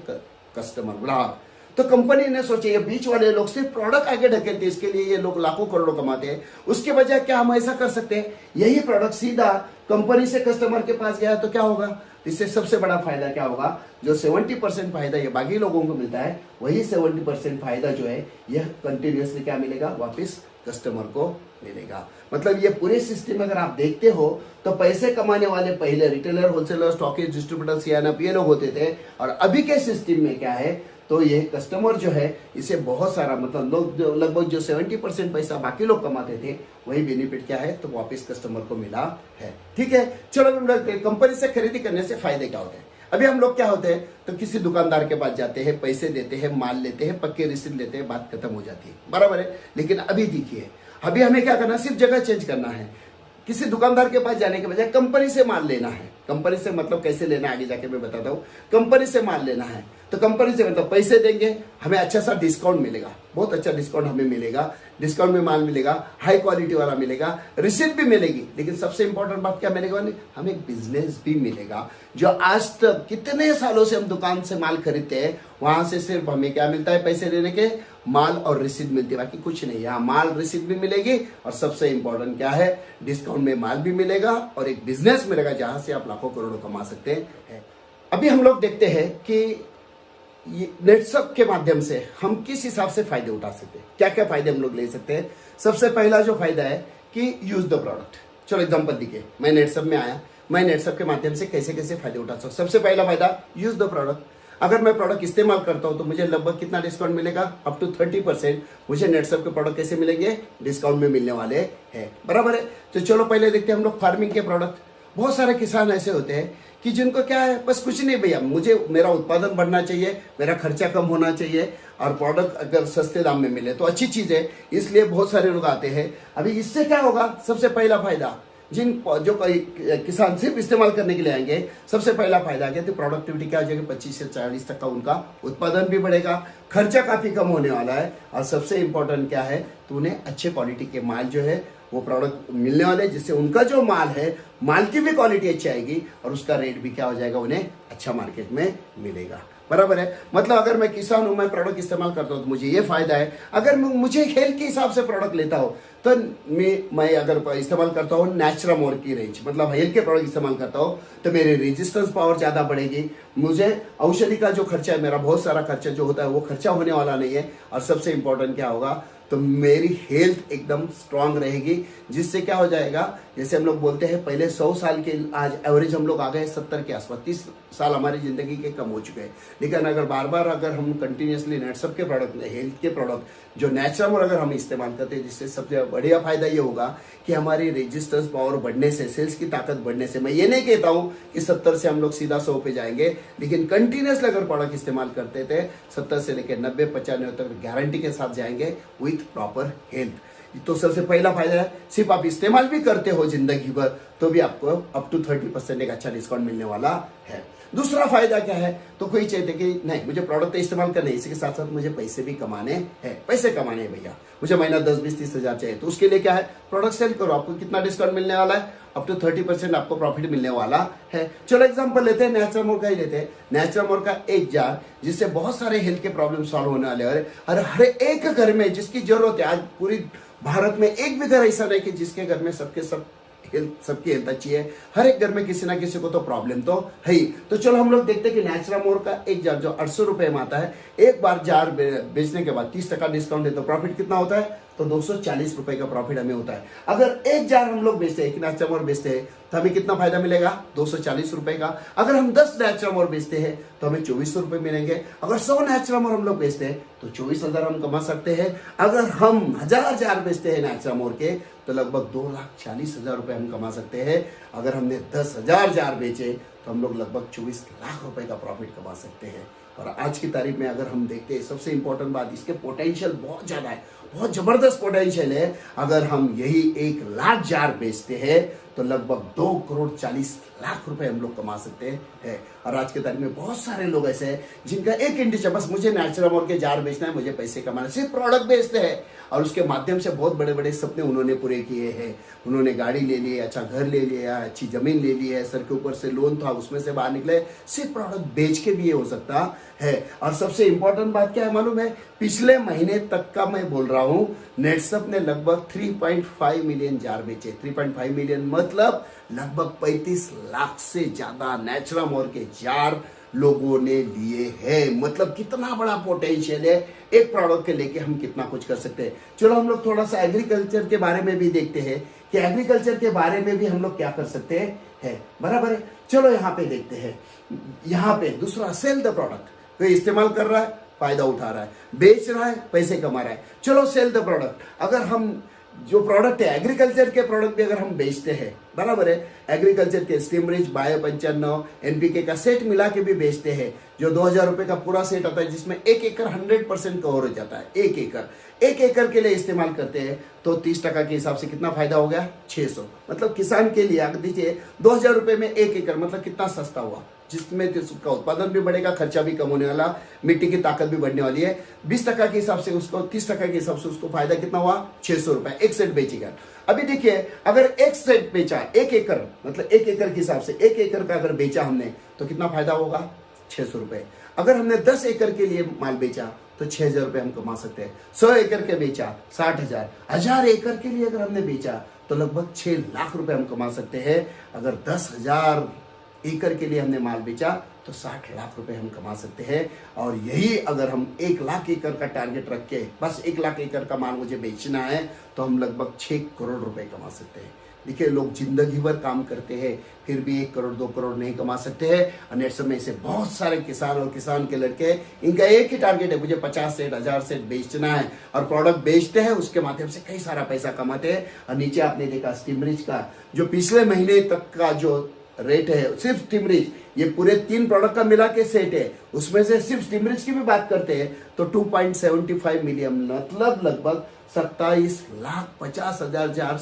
कस्टमर, ग्राहक। तो कंपनी ने सोचा ये बीच वाले लोग सिर्फ प्रोडक्ट आगे ढकेलते, इसके लिए ये लोग लाखों करोड़ों कमाते हैं, उसके बजाय क्या हम ऐसा कर सकते हैं, यही प्रोडक्ट सीधा कंपनी से कस्टमर के पास गया तो क्या होगा? इससे सबसे बड़ा फायदा क्या होगा? जो 70% फायदा ये बाकी लोगों को मिलता है, वही 70% फायदा जो है यह कंटिन्यूसली क्या मिलेगा? वापस कस्टमर को मिलेगा। मतलब ये पूरे सिस्टम में अगर आप देखते हो तो पैसे कमाने वाले पहले रिटेलर, होलसेलर, स्टॉकिस्ट, डिस्ट्रीब्यूटर, ये लोग होते थे, और अभी के सिस्टम में क्या है? तो ये कस्टमर जो है इसे बहुत सारा, मतलब लोग लगभग जो 70% पैसा बाकी लोग कमाते थे, वही बेनिफिट क्या है? तो वापस कस्टमर को मिला है। ठीक है, चलो हम लोग कंपनी से खरीदी करने से फायदे क्या होते हैं। अभी हम लोग क्या होते हैं, तो किसी दुकानदार के पास जाते हैं, पैसे देते हैं, माल लेते हैं, पक्के रिसीट लेते हैं, बात खत्म हो जाती है, बराबर है। लेकिन अभी देखिए, अभी हमें क्या करना है? सिर्फ जगह चेंज करना है। किसी दुकानदार के पास जाने के बजाय कंपनी से माल लेना है। कंपनी से मतलब कैसे लेना है आगे जाके मैं बताता हूँ। कंपनी से माल लेना है तो कंपनी से मतलब पैसे देंगे, हमें अच्छा सा डिस्काउंट मिलेगा, बहुत अच्छा डिस्काउंट हमें मिलेगा, डिस्काउंट में माल मिलेगा, हाई क्वालिटी वाला मिलेगा, रिसीट भी मिलेगी। लेकिन सबसे इंपॉर्टेंट बात क्या मिलेगा? हमें बिजनेस भी मिलेगा। जो आज तक कितने सालों से हम दुकान से माल खरीदते हैं, वहां से सिर्फ हमें क्या मिलता है? पैसे देने के, माल और रिसीट मिलती है, बाकी कुछ नहीं। यहाँ माल रिसीट भी मिलेगी और सबसे इंपॉर्टेंट क्या है? डिस्काउंट में माल भी मिलेगा और एक बिजनेस मिलेगा जहां से आप लाखों करोड़ों कमा सकते हैं। अभी हम लोग देखते हैं कि ये नेटसप के माध्यम से हम किस हिसाब से फायदे उठा सकते हैं, क्या क्या फायदे हम लोग ले सकते हैं। सबसे पहला जो फायदा है कि यूज द प्रोडक्ट। चलो एग्जांपल देखिए, मैं नेटसप में आया, मैं नेटसप के माध्यम से कैसे कैसे फायदे उठा सकता हूँ। सबसे पहला फायदा, यूज द प्रोडक्ट। अगर मैं प्रोडक्ट इस्तेमाल करता हूं तो मुझे लगभग कितना डिस्काउंट मिलेगा? अप टू 30% मुझे नेटसप के प्रोडक्ट कैसे मिलेंगे? डिस्काउंट में मिलने वाले हैं, बराबर है। तो चलो पहले देखते हैं हम लोग फार्मिंग के प्रोडक्ट। बहुत सारे किसान ऐसे होते हैं कि जिनको क्या है, बस कुछ नहीं भैया, मुझे मेरा उत्पादन बढ़ना चाहिए, मेरा खर्चा कम होना चाहिए और प्रोडक्ट अगर सस्ते दाम में मिले तो अच्छी चीज है, इसलिए बहुत सारे लोग आते हैं। अभी इससे क्या होगा? सबसे पहला फायदा, जो किसान सिर्फ इस्तेमाल करने के लिए आएंगे, सबसे पहला फायदा क्या? तो प्रोडक्टिविटी क्या हो जाएगी? 25 से 40 तक का उनका उत्पादन भी बढ़ेगा, खर्चा काफी कम होने वाला है, और सबसे इंपॉर्टेंट क्या है? तो उन्हें अच्छे क्वालिटी के माल जो है वो प्रोडक्ट मिलने वाले, जिससे उनका जो माल है, माल की भी क्वालिटी अच्छी आएगी और उसका रेट भी क्या हो जाएगा? उन्हें अच्छा मार्केट में मिलेगा, बराबर है। मतलब अगर मैं किसान हूं, मैं प्रोडक्ट इस्तेमाल करता हूं तो मुझे ये फायदा है। अगर मुझे हेल्थ के हिसाब से प्रोडक्ट लेता हूं तो मैं अगर इस्तेमाल करता हूँ नेचुरामोर की रेंज, मतलब हेल्थ के प्रोडक्ट इस्तेमाल करता हूँ तो मेरी रेजिस्टेंस पावर ज्यादा बढ़ेगी, मुझे औषधि का जो खर्चा है, मेरा बहुत सारा खर्चा जो होता है वो खर्चा होने वाला नहीं है, और सबसे इंपॉर्टेंट क्या होगा? तो मेरी हेल्थ एकदम स्ट्रांग रहेगी, जिससे क्या हो जाएगा? जैसे हम लोग बोलते हैं पहले 100 साल के, आज एवरेज हम लोग आ गए 70 के आसपास, 30 साल हमारी जिंदगी के कम हो चुके हैं। लेकिन अगर बार बार अगर हम कंटिन्यूसली नेटसप के प्रोडक्ट, हेल्थ के प्रोडक्ट जो नेचुरल अगर हम इस्तेमाल करते हैं, जिससे सबसे बढ़िया फायदा ये होगा कि हमारी रेजिस्टेंस पावर बढ़ने से, सेल्स की ताकत बढ़ने से, मैं ये नहीं कहता हूं कि 70 से हम लोग सीधा 100 पे जाएंगे, लेकिन कंटिन्यूसली अगर प्रोडक्ट इस्तेमाल करते थे 70 से लेकर 90-95 तक गारंटी के साथ जाएंगे विथ प्रॉपर हेल्थ। तो सबसे पहला फायदा है, सिर्फ आप इस्तेमाल भी करते हो जिंदगी भर तो भी आपको अप टू 30% एक अच्छा डिस्काउंट मिलने वाला है। दूसरा फायदा क्या है? तो कोई चाहते कि नहीं मुझे प्रोडक्ट तो इस्तेमाल करना है, इसी के साथ साथ मुझे पैसे भी कमाने हैं, पैसे कमाने हैं भैया, मुझे महीना 10-20-30 हजार चाहिए, तो उसके लिए क्या है? प्रोडक्ट सेल करो, आपको कितना डिस्काउंट मिलने वाला है? अप टू 30% आपको प्रॉफिट मिलने वाला है। चलो एग्जांपल लेते हैं, नेचुरामोर का ही लेते हैं। नेचुरामोर का एक जार, जिससे बहुत सारे हेल्थ के प्रॉब्लम सॉल्व होने वाले हैं, और हर एक घर में जिसकी जरूरत है, आज पूरी भारत में एक भी घर ऐसा नहीं कि जिसके घर में सबकी हेल्थ अच्छी है, हर एक घर में किसी ना किसी को तो प्रॉब्लम तो है ही। तो चलो हम लोग देखते हैं कि नेचुरामोर का एक जार जो 800 रुपए में आता है, एक बार जार बेचने के बाद 30% डिस्काउंट है तो प्रॉफिट कितना होता है? तो 240 रुपए का प्रॉफिट हमें होता है। अगर एक जार हम लोग बेचते हैं, नेचुरामोर बेचते हैं, तो हमें कितना फायदा मिलेगा? 240 रुपए का। अगर हम 10 नेचुरामोर बेचते हैं तो हमें 2400 रुपए मिलेंगे। अगर 100 नेचुरामोर हम लोग बेचते हैं तो 24,000 हम कमा सकते हैं। अगर हम 1000 जार बेचते हैं नेचुरामोर के तो लगभग 2,40,000 रुपए हम कमा सकते हैं। अगर हमने 10,000 जार बेचे तो हम लोग लगभग 24 लाख रुपए का प्रॉफिट कमा सकते हैं। और आज की तारीख में अगर हम देखते हैं, सबसे इंपॉर्टेंट बात, इसके पोटेंशियल बहुत ज्यादा है, बहुत जबरदस्त पोटेंशियल है। अगर हम यही 1 लाख जार बेचते हैं तो लगभग 2 करोड़ 40 लाख रुपए हम लोग कमा सकते हैं। और आज के तारीख में बहुत सारे लोग ऐसे हैं जिनका एक इंटेंशन, बस मुझे नेचुरल के जार बेचना है, मुझे पैसे कमाना, सिर्फ प्रोडक्ट बेचते हैं और उसके माध्यम से बहुत बड़े बड़े सपने उन्होंने पूरे किए हैं। उन्होंने गाड़ी ले ली, अच्छा घर ले लिया, अच्छी जमीन ले ली है, सर के ऊपर से लोन था उसमें से बाहर निकले, सिर्फ प्रोडक्ट बेच के भी ये हो सकता है। और सबसे इंपॉर्टेंट बात क्या है मालूम है, पिछले महीने तक का मैं बोल रहा हूं, नेटसप ने लगभग 3.5 मिलियन जार बेचे। 3.5 मिलियन मतलब लगभग 35 लाख से ज्यादा नेचुरल के जार लोगों ने लिए हैं। मतलब कितना बड़ा पोटेंशियल है, एक प्रोडक्ट के लेके हम कितना कुछ कर सकते हैं। चलो हम लोग थोड़ा सा एग्रीकल्चर के बारे में भी देखते हैं कि एग्रीकल्चर के बारे में भी हम लोग क्या कर सकते हैं, बराबर है। चलो यहाँ पे देखते हैं, यहाँ पे दूसरा, सेल द प्रोडक्ट। कोई इस्तेमाल कर रहा है, फायदा उठा रहा है, बेच रहा है, पैसे कमा रहा है, चलो सेल द प्रोडक्ट। अगर हम जो प्रोडक्ट है, एग्रीकल्चर के प्रोडक्ट भी अगर हम बेचते हैं, बराबर है, एग्रीकल्चर के स्टीमरिच, बायो 95, एनपीके का सेट मिला के भी बेचते हैं, जो 2000 रुपए का पूरा सेट आता है, जिसमें 1 एकड़ 100% कवर हो जाता है। 1 एकड़ के लिए इस्तेमाल करते हैं तो 30% के हिसाब से कितना फायदा हो गया, 600। मतलब किसान के लिए अगर दीजिए 2000 रुपए में 1 एकड़, मतलब कितना सस्ता हुआ, जिसमें उसका उत्पादन भी बढ़ेगा, खर्चा भी कम होने वाला, मिट्टी की ताकत भी बढ़ने वाली है। 20% के हिसाब से उसको, 30% के हिसाब से उसको फायदा कितना हुआ, 600 रुपए, एक सेट बेचेगा। अभी देखिए, अगर एक सेट बेचा, 1 एकड़, मतलब 1 एकड़ के हिसाब से 1 एकड़ का अगर बेचा हमने तो कितना फायदा होगा, 600 रुपए। अगर हमने 10 एकड़ के लिए माल बेचा तो 6000 रुपए हम कमा सकते हैं। 100 एकड़ के बेचा 60,000, 1000 एकड़ के लिए अगर हमने बेचा तो लगभग 6 लाख रुपए हम कमा सकते हैं। अगर 10,000 एकड़ के लिए हमने माल बेचा तो 60 लाख रुपए हम कमा सकते हैं। और यही अगर हम 1 लाख एकड़ का टारगेट रख के, बस 1 लाख एकड़ का माल मुझे बेचना है, तो हम लगभग 6 करोड़ रुपए कमा सकते हैं। देखिए, लोग जिंदगी भर काम करते हैं फिर भी 1 करोड़ 2 करोड़ नहीं कमा सकते हैं। और नेट समय से बहुत सारे किसान और किसान के लड़के, इनका एक ही टारगेट है, मुझे 50 सेट 1000 सेट बेचना है, और प्रोडक्ट बेचते हैं, उसके माध्यम से कई सारा पैसा कमाते हैं। और नीचे आपने देखा स्टीमरिच का जो पिछले महीने तक का जो रेट है, सिर्फ स्टीमरिच, ये पूरे 3 प्रोडक्ट का मिला के सेट है, उसमें से सिर्फ स्टीमरिच की भी बात करते हैं तो 2.75 मिलियन, मतलब लगभग 27,50,000 जार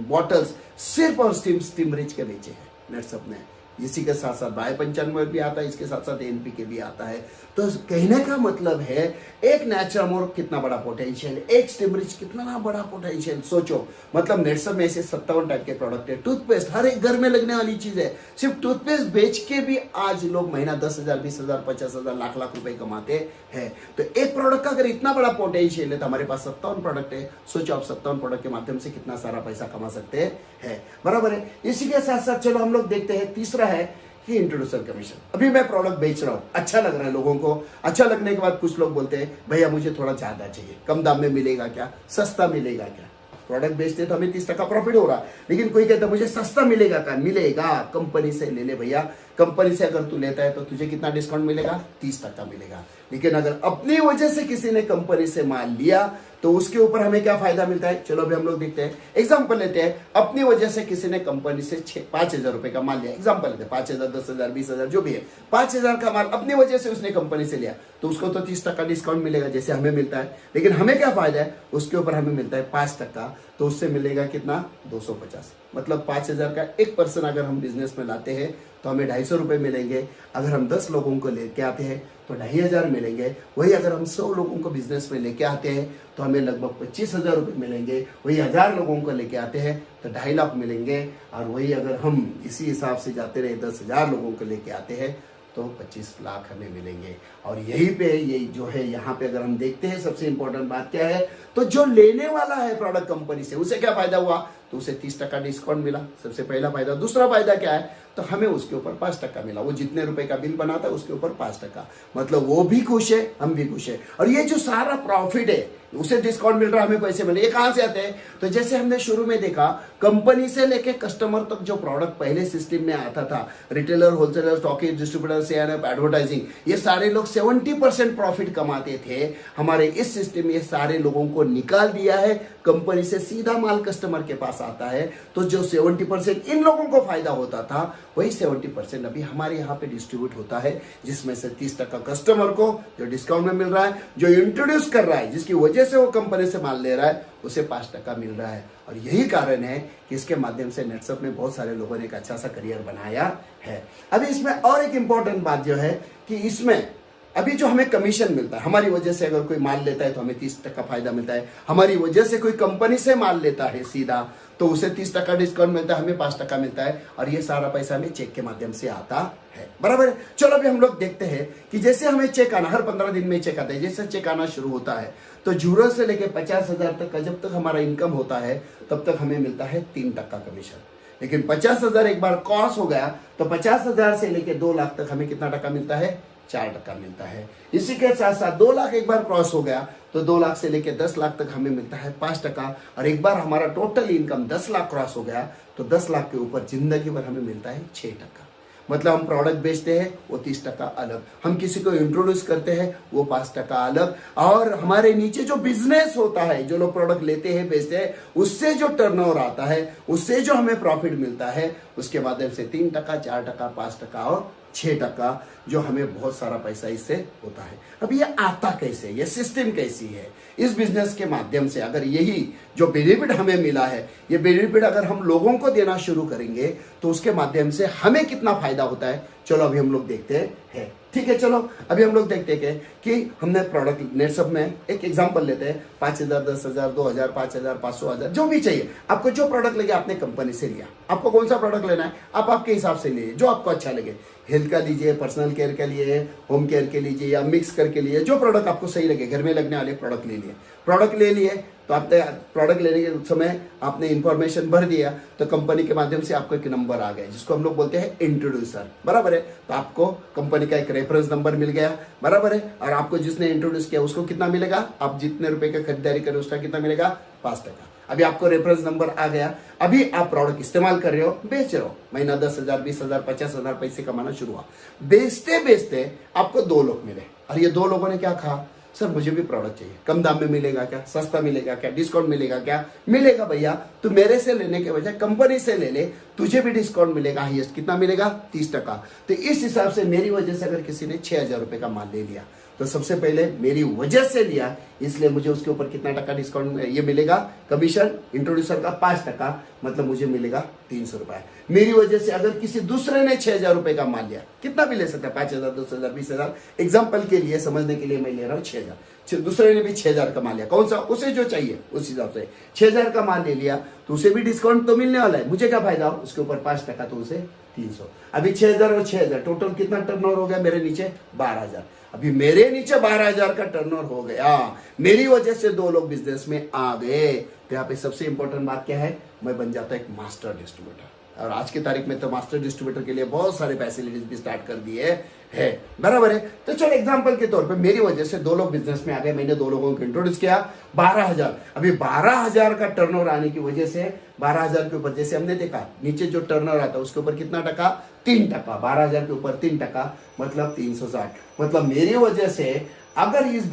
बॉटल्स सिर्फ और स्टीमरिच के बेचे हैं नेटसप ने। इसी के साथ साथ बायो 95 भी आता है, इसके साथ साथ एनपीके भी आता है। तो कहने का मतलब है, एक नेचुरल कितना बड़ा पोटेंशियल, एक स्टीमरिच कितना बड़ा पोटेंशियल, सोचो। मतलब नेटसप में ऐसे 57 टाइप के प्रोडक्ट है। टूथपेस्ट हर एक घर में लगने वाली चीज है, सिर्फ टूथपेस्ट बेच के भी आज लोग महीना 10,000 20,000 50,000 लाख लाख रुपए कमाते हैं। तो एक प्रोडक्ट का अगर इतना बड़ा पोटेंशियल है तो हमारे पास 57 प्रोडक्ट है। सोचो आप 57 प्रोडक्ट के माध्यम से कितना सारा पैसा कमा सकते हैं, बराबर है। इसी के साथ साथ चलो हम लोग देखते हैं, तीसरा है कि इंट्रोड्यूसर कमीशन। अभी मैं प्रोडक्ट बेच रहा हूं, अच्छा लग रहा है लोगों को, अच्छा लगने के बाद कुछ लोग बोलते हैं भैया मुझे थोड़ा ज्यादा चाहिए, कम दाम में मिलेगा क्या, सस्ता मिलेगा क्या। प्रोडक्ट बेचते तो हमें 30% प्रॉफिट हो रहा, लेकिन कोई कहता है मुझे सस्ता मिलेगा क्या, मिलेगा, कंपनी से ले ले भैया। कंपनी से अगर तू लेता है तो तुझे कितना डिस्काउंट मिलेगा, 30% मिलेगा। लेकिन अगर अपनी वजह से किसी ने कंपनी से माल लिया तो उसके ऊपर हमें क्या फायदा मिलता है, चलो अभी हम लोग देखते हैं। एग्जांपल लेते हैं, अपनी वजह से किसी ने कंपनी से 5,000 रुपए का माल लिया, एग्जांपल लेते हैं, 5,000 10,000 20,000 जो भी है, 5,000 का माल अपनी वजह से उसने कंपनी से लिया तो उसको तो 30% डिस्काउंट मिलेगा जैसे हमें मिलता है। लेकिन हमें क्या फायदा है, उसके ऊपर हमें मिलता है 5%, तो उससे मिलेगा कितना, 250। मतलब 5,000 का एक पर्सन अगर हम बिजनेस में लाते हैं तो हमें 250 रुपए मिलेंगे। अगर हम 10 लोगों को लेके आते हैं तो 2,500 मिलेंगे। वही अगर हम 100 लोगों को बिजनेस में लेके आते हैं तो हमें लगभग 25,000 रुपए मिलेंगे। वही 1000 लोगों को लेके आते हैं तो 2.5 लाख मिलेंगे। और वही अगर हम इसी हिसाब से जाते रहे, 10,000 लोगों को लेके आते हैं तो 25 लाख हमें मिलेंगे। और यही पे ये जो है, यहाँ पे अगर हम देखते हैं, सबसे इंपॉर्टेंट बात क्या है, तो जो लेने वाला है प्रोडक्ट कंपनी से, उसे क्या फायदा हुआ, तो उसे 30% डिस्काउंट मिला, सबसे पहला फायदा। दूसरा फायदा क्या है, तो हमें उसके ऊपर 5% मिला। वो जितने रुपए का बिल बनाता है उसके ऊपर 5%, मतलब वो भी खुश है, हम भी खुश है। और ये जो सारा प्रॉफिट है, उसे डिस्काउंट मिल रहा है, हमें पैसे मिले, ये कहां से आते हैं, तो जैसे हमने शुरू में देखा, कंपनी से लेके कस्टमर तक जो प्रोडक्ट पहले सिस्टम में आता था, retailer, wholesaler, stockist, distributor, CRF, advertising, ये सारे लोग 70% प्रॉफिट कमाते थे। हमारे इस सिस्टम में सारे लोगों को निकाल दिया है, कंपनी से सीधा माल कस्टमर के पास आता है। तो जो 70% इन लोगों को फायदा होता था, वही 70% अभी हमारे यहाँ पे डिस्ट्रीब्यूट होता है, जिसमें से 30% कस्टमर को जो डिस्काउंट में मिल रहा है, जो इंट्रोड्यूस कर रहा है जिसकी वजह से वो कंपनी से माल ले रहा है उसे 5% मिल रहा है। और यही कारण है कि इसके माध्यम से नेटसप में बहुत सारे लोगों ने एक अच्छा सा करियर बनाया है। अभी इसमें और एक इंपॉर्टेंट बात जो है कि इसमें अभी जो हमें कमीशन मिलता है, हमारी वजह से अगर कोई माल लेता है तो हमें 30% फायदा मिलता है। हमारी वजह से कोई कंपनी से माल लेता है सीधा तो उसे 30% डिस्काउंट मिलता है, हमें 5% मिलता है। और ये सारा पैसा हमें चेक के माध्यम से आता है, बराबर है। चलो अभी हम लोग देखते हैं कि जैसे हमें चेक आना, हर 15 दिन में चेक आता है, जैसे चेक आना शुरू होता है तो 0 से लेके 50,000 तक का जब तक हमारा इनकम होता है तब तक हमें मिलता है 3% कमीशन। लेकिन 50,000 एक बार क्रॉस हो गया तो 50,000 से लेके 2 लाख तक हमें कितना टका मिलता है? 4% मिलता है। इसी के साथ साथ 2 लाख एक बार क्रॉस हो गया तो 2 लाख से लेके 10 लाख तक हमें मिलता है 5%। और एक बार हमारा टोटल इनकम 10 लाख क्रॉस हो गया तो 10 लाख के ऊपर जिंदगी भर हमें मिलता है 6%। मतलब हम प्रोडक्ट बेचते हैं वो 30% अलग, हम किसी को इंट्रोड्यूस करते हैं वो 5% अलग, और हमारे नीचे जो बिजनेस होता है, जो लोग प्रोडक्ट लेते हैं बेचते हैं, उससे जो टर्नओवर आता है, उससे जो हमें प्रॉफिट मिलता है, उसके माध्यम से 3%, 4%, 5% और 6% जो हमें बहुत सारा पैसा इससे होता है। अब ये आता कैसे, ये सिस्टम कैसी है? इस बिजनेस के माध्यम से अगर यही जो बेनिफिट हमें मिला है, ये बेनिफिट अगर हम लोगों को देना शुरू करेंगे तो उसके माध्यम से हमें कितना फायदा होता है, चलो अभी हम लोग देखते हैं। ठीक है, चलो अभी हम लोग देखते हैं कि हमने प्रोडक्ट नेटसप में एक एग्जांपल लेते हैं। 5,000, 10,000, 2,000, 5,000, 500,000 जो भी चाहिए आपको, जो प्रोडक्ट लगे आपने कंपनी से लिया, आपको कौन सा प्रोडक्ट लेना है आप आपके हिसाब से लीजिए, जो आपको अच्छा लगे। हेल्थ का लीजिए, पर्सनल केयर का लिए, होम केयर के लीजिए या मिक्स करके लिए, जो प्रोडक्ट आपको सही लगे, घर में लगने वाले प्रोडक्ट ले लिए। प्रोडक्ट ले लिए तो आपने प्रोडक्ट लेने के समय आपने इंफॉर्मेशन भर दिया तो कंपनी के माध्यम से आपको एक नंबर आ गया जिसको हम लोग बोलते हैं इंट्रोड्यूसर, बराबर है। तो आपको कंपनी का एक रेफरेंस नंबर मिल गया, बराबर है। और आपको जिसने इंट्रोड्यूस किया उसको कितना मिलेगा? आप जितने रुपए का खरीदारी करें उसका कितना मिलेगा? 5%। अभी आपको रेफरेंस नंबर आ गया, अभी आप प्रोडक्ट इस्तेमाल कर रहे हो, बेच रहे हो, महीना 10,000, 20,000, 50,000 पैसे कमाना शुरू हुआ। बेचते बेचते आपको 2 लोग मिले और ये 2 लोगों ने क्या कहा, सर मुझे भी प्रोडक्ट चाहिए, कम दाम में मिलेगा क्या, सस्ता मिलेगा क्या, डिस्काउंट मिलेगा क्या? मिलेगा भैया, तू मेरे से लेने के बजाय कंपनी से ले ले, तुझे भी डिस्काउंट मिलेगा। हाईएस्ट कितना मिलेगा? 30%। तो इस हिसाब से मेरी वजह से अगर किसी ने 6,000 रुपए का माल ले लिया तो सबसे पहले मेरी वजह से लिया, इसलिए मुझे उसके ऊपर कितना टका डिस्काउंट ये मिलेगा? कमीशन इंट्रोड्यूसर का 5%, मतलब मुझे मिलेगा 300 रुपए। मेरी वजह से अगर किसी दूसरे ने 6,000 रुपए का माल लिया, कितना भी ले सकता है, 5,000, 10,000, 20,000, एग्जाम्पल के लिए समझने के लिए मैं ले रहा हूँ 6,000। दूसरे ने भी 6,000 का माल लिया, कौन सा? उसे जो चाहिए उस हिसाब से 6,000 का माल ले लिया तो उसे भी डिस्काउंट तो मिलने वाला है, मुझे क्या फायदा? उसके ऊपर 5%, तो उसे 300। अभी 6,000 और 6,000 टोटल कितना टर्नओवर हो गया? मेरे नीचे 12,000। अभी मेरे नीचे 12,000 का टर्नओवर हो गया, मेरी वजह से 2 लोग बिजनेस में आ गए। तो यहाँ पे सबसे इंपॉर्टेंट बात क्या है? मैं बन जाता एक मास्टर डिस्ट्रीब्यूटर। और आज की तारीख में तो मास्टर डिस्ट्रीब्यूटर के लिए बहुत सारे फैसिलिटीज भी स्टार्ट कर दिए है, बराबर है। तो चलो एग्जांपल के तौर पे मेरी वजह से 2 लोग बिजनेस में आ गए, मैंने 2 लोगों को इंट्रोड्यूस किया, 12,000। अभी 12,000 का टर्नओवर आने की वजह से 12,000 के ऊपर जैसे हमने देखा नीचे जो टर्नओवर आता है उसके ऊपर कितना टका? 3%। 12,000 के ऊपर 3% मतलब 360। मतलब मेरी वजह से अगर इस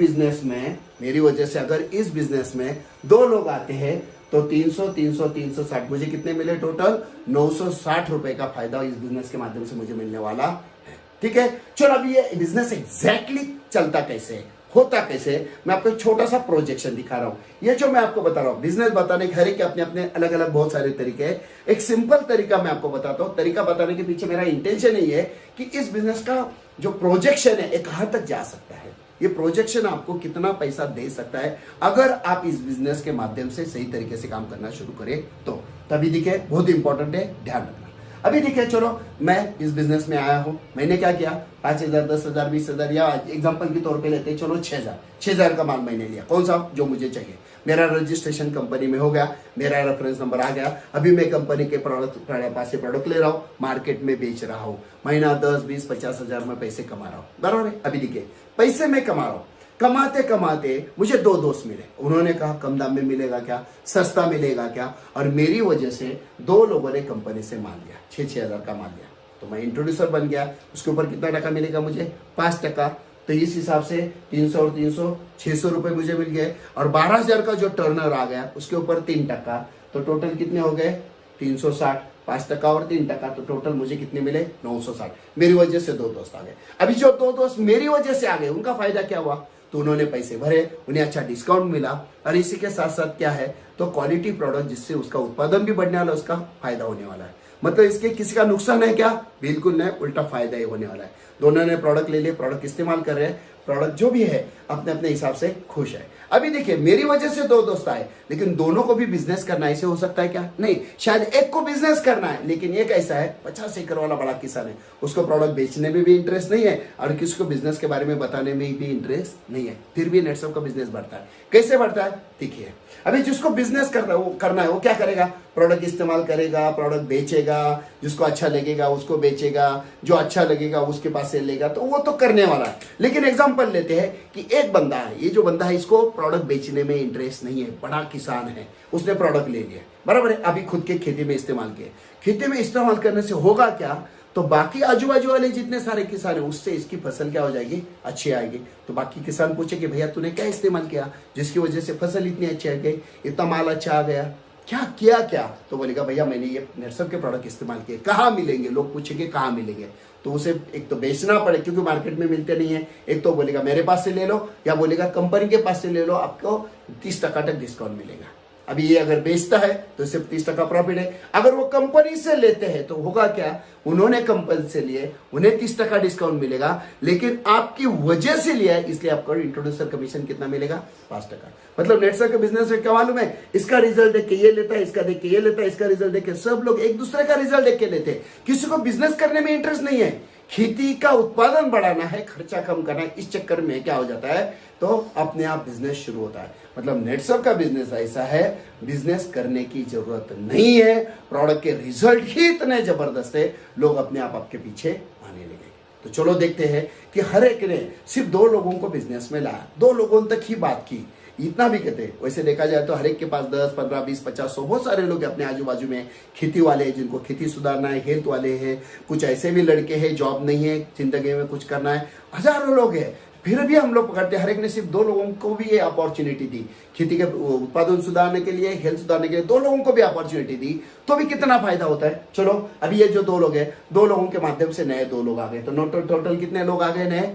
बिजनेस में 2 लोग आते हैं तो 300, 300, 360 मुझे कितने मिले? टोटल 960 रुपए का फायदा इस बिजनेस के माध्यम से मुझे मिलने वाला है। ठीक है, चलो अभी ये बिजनेस एग्जैक्टली चलता कैसे, होता कैसे, मैं आपको एक छोटा सा प्रोजेक्शन दिखा रहा हूं। ये जो मैं आपको बता रहा हूं बिजनेस बताने के हर एक अपने अपने अलग अलग बहुत सारे तरीके हैं। एक सिंपल तरीका मैं आपको बताता हूं। तरीका बताने के पीछे मेरा इंटेंशन यही है कि इस बिजनेस का जो प्रोजेक्शन है एक कहां तक जा सकता है, ये प्रोजेक्शन आपको कितना पैसा दे सकता है अगर आप इस बिजनेस के माध्यम से सही तरीके से काम करना शुरू करें तो। तभी दिखे, बहुत इंपॉर्टेंट है, ध्यान रखना। अभी देखिए, चलो मैं इस बिजनेस में आया हूं, मैंने क्या किया? 5,000, 10,000, 20,000 या एग्जांपल के तौर पे लेते हैं, चलो 6,000 का माल मैंने लिया, कौन सा? जो मुझे चाहिए। मेरा रजिस्ट्रेशन कंपनी में हो गया, मेरा रेफरेंस नंबर आ गया। अभी मैं कंपनी के पास से प्रोडक्ट ले रहा हूँ, मार्केट में बेच रहा हूँ, महीना 10, 20, 50,000 में पैसे कमा रहा हूँ, बराबर है। अभी देखिए पैसे मैं कमा रहा हूँ, कमाते कमाते मुझे 2 दोस्त मिले, उन्होंने कहा कम दाम में मिलेगा क्या, सस्ता मिलेगा क्या, और मेरी वजह से 2 लोगों ने कंपनी से माल लिया, 6,000 का माल लिया, तो मैं इंट्रोड्यूसर बन गया। उसके ऊपर कितना टका मिलेगा मुझे? 5%। तो इस हिसाब से 300 और 300 600 रुपए मुझे मिल गए। और 12,000 का जो टर्नर आ गया उसके ऊपर 3%, तो टोटल कितने हो गए? 360। 5% और 3%, तो टोटल मुझे कितने मिले 960। मेरी वजह से 2 दोस्त आ गए। अभी जो 2 दोस्त मेरी वजह से आ गए उनका फायदा क्या हुआ, तो उन्होंने पैसे भरे, उन्हें अच्छा डिस्काउंट मिला, और इसी के साथ साथ क्या है, तो क्वालिटी प्रोडक्ट जिससे उसका उत्पादन भी बढ़ने वाला है, उसका फायदा होने वाला है। मतलब इसके किसी का नुकसान है क्या, बिल्कुल नहीं, उल्टा फायदा ही होने वाला है। दोनों ने प्रोडक्ट ले लिए, प्रोडक्ट इस्तेमाल कर रहे हैं, प्रोडक्ट जो भी है अपने अपने हिसाब से खुश है। अभी देखिए मेरी वजह से 2 दोस्त आए, लेकिन दोनों को भी बिजनेस करना है, ऐसे हो सकता है क्या, नहीं, शायद एक को बिजनेस करना है, लेकिन एक ऐसा है 50 एकड़ वाला बड़ा किसान है, उसको प्रोडक्ट बेचने में भी इंटरेस्ट नहीं है और किसी को बिजनेस के बारे में बताने में भी इंटरेस्ट नहीं है, फिर भी नेटसप का बिजनेस बढ़ता है। कैसे बढ़ता है देखिए, अभी जिसको बिजनेस करना है वो क्या करेगा, प्रोडक्ट इस्तेमाल करेगा, प्रोडक्ट बेचेगा, जिसको अच्छा लगेगा उसको बेचेगा, जो अच्छा लगेगा उसके पास से लेगा, तो वो तो करने वाला है। लेकिन एग्जांपल लेते हैं कि एक बंदा है, ये जो बंदा है इसको प्रोडक्ट बेचने में इंटरेस्ट नहीं है, बड़ा किसान है, उसने प्रोडक्ट ले लिया, बराबर है, अभी खुद के खेती में इस्तेमाल किए। खेती में इस्तेमाल करने से होगा क्या, तो बाकी आजू बाजू वाले जितने सारे किसान है उससे इसकी फसल क्या हो जाएगी, अच्छी आएगी। तो बाकी किसान पूछेंगे भैया तूने क्या इस्तेमाल किया जिसकी वजह से फसल इतनी अच्छी आ गई, इतना माल अच्छा आ गया, क्या किया क्या, तो बोलेगा भैया मैंने ये नेटसप के प्रोडक्ट इस्तेमाल किए। कहाँ मिलेंगे, लोग पूछेंगे कहाँ मिलेंगे, तो उसे एक तो बेचना पड़े क्योंकि मार्केट में मिलते नहीं है, एक तो बोलेगा मेरे पास से ले लो, या बोलेगा कंपनी के पास से ले लो, आपको 30% तक डिस्काउंट मिलेगा। अभी ये अगर बेचता है तो सिर्फ 30% प्रॉफिट है। अगर वो कंपनी से लेते हैं तो होगा क्या, उन्होंने कंपनी से लिए, उन्हें 30% डिस्काउंट मिलेगा, लेकिन आपकी वजह से लिया है इसलिए आपको इंट्रोड्यूसर कमीशन कितना मिलेगा, 5%। मतलब नेटसप के बिजनेस में क्या मालूम है, इसका रिजल्ट देख के ये लेता है, इसका देख के ये लेता है, इसका रिजल्ट देख के सब लोग एक दूसरे का रिजल्ट देख के लेते हैं। किसी को बिजनेस करने में इंटरेस्ट नहीं है, खेती का उत्पादन बढ़ाना है, खर्चा कम करना है, इस चक्कर में क्या हो जाता है, तो अपने आप बिजनेस शुरू होता है। मतलब नेटसप का बिजनेस ऐसा है, बिजनेस करने की जरूरत नहीं है, प्रोडक्ट के रिजल्ट ही इतने जबरदस्त है, लोग अपने आप आपके पीछे आने लगे। तो चलो देखते हैं कि हर एक ने सिर्फ 2 लोगों को बिजनेस में लाया, 2 लोगों तक ही बात की, इतना भी कहते हैं। वैसे देखा जाए तो हर एक के पास 10, 15, 20, 50, 100 बहुत सारे लोग अपने आजू बाजू में खेती वाले हैं, जिनको खेती सुधारना है, हेल्थ वाले हैं, कुछ ऐसे भी लड़के हैं जॉब नहीं है, जिंदगी में कुछ करना है, हजारों लोग हैं। फिर भी हम लोग पकड़ते, हर एक ने सिर्फ 2 लोगों को भी ये अपॉर्चुनिटी दी, खेती के उत्पादन सुधारने के लिए, हेल्थ सुधारने के लिए 2 लोगों को भी अपॉर्चुनिटी दी, तो भी कितना फायदा होता है। चलो अभी ये जो 2 लोग हैं, 2 लोगों के माध्यम से नए 2 लोग आ गए, तो टोटल कितने लोग आ गए, नए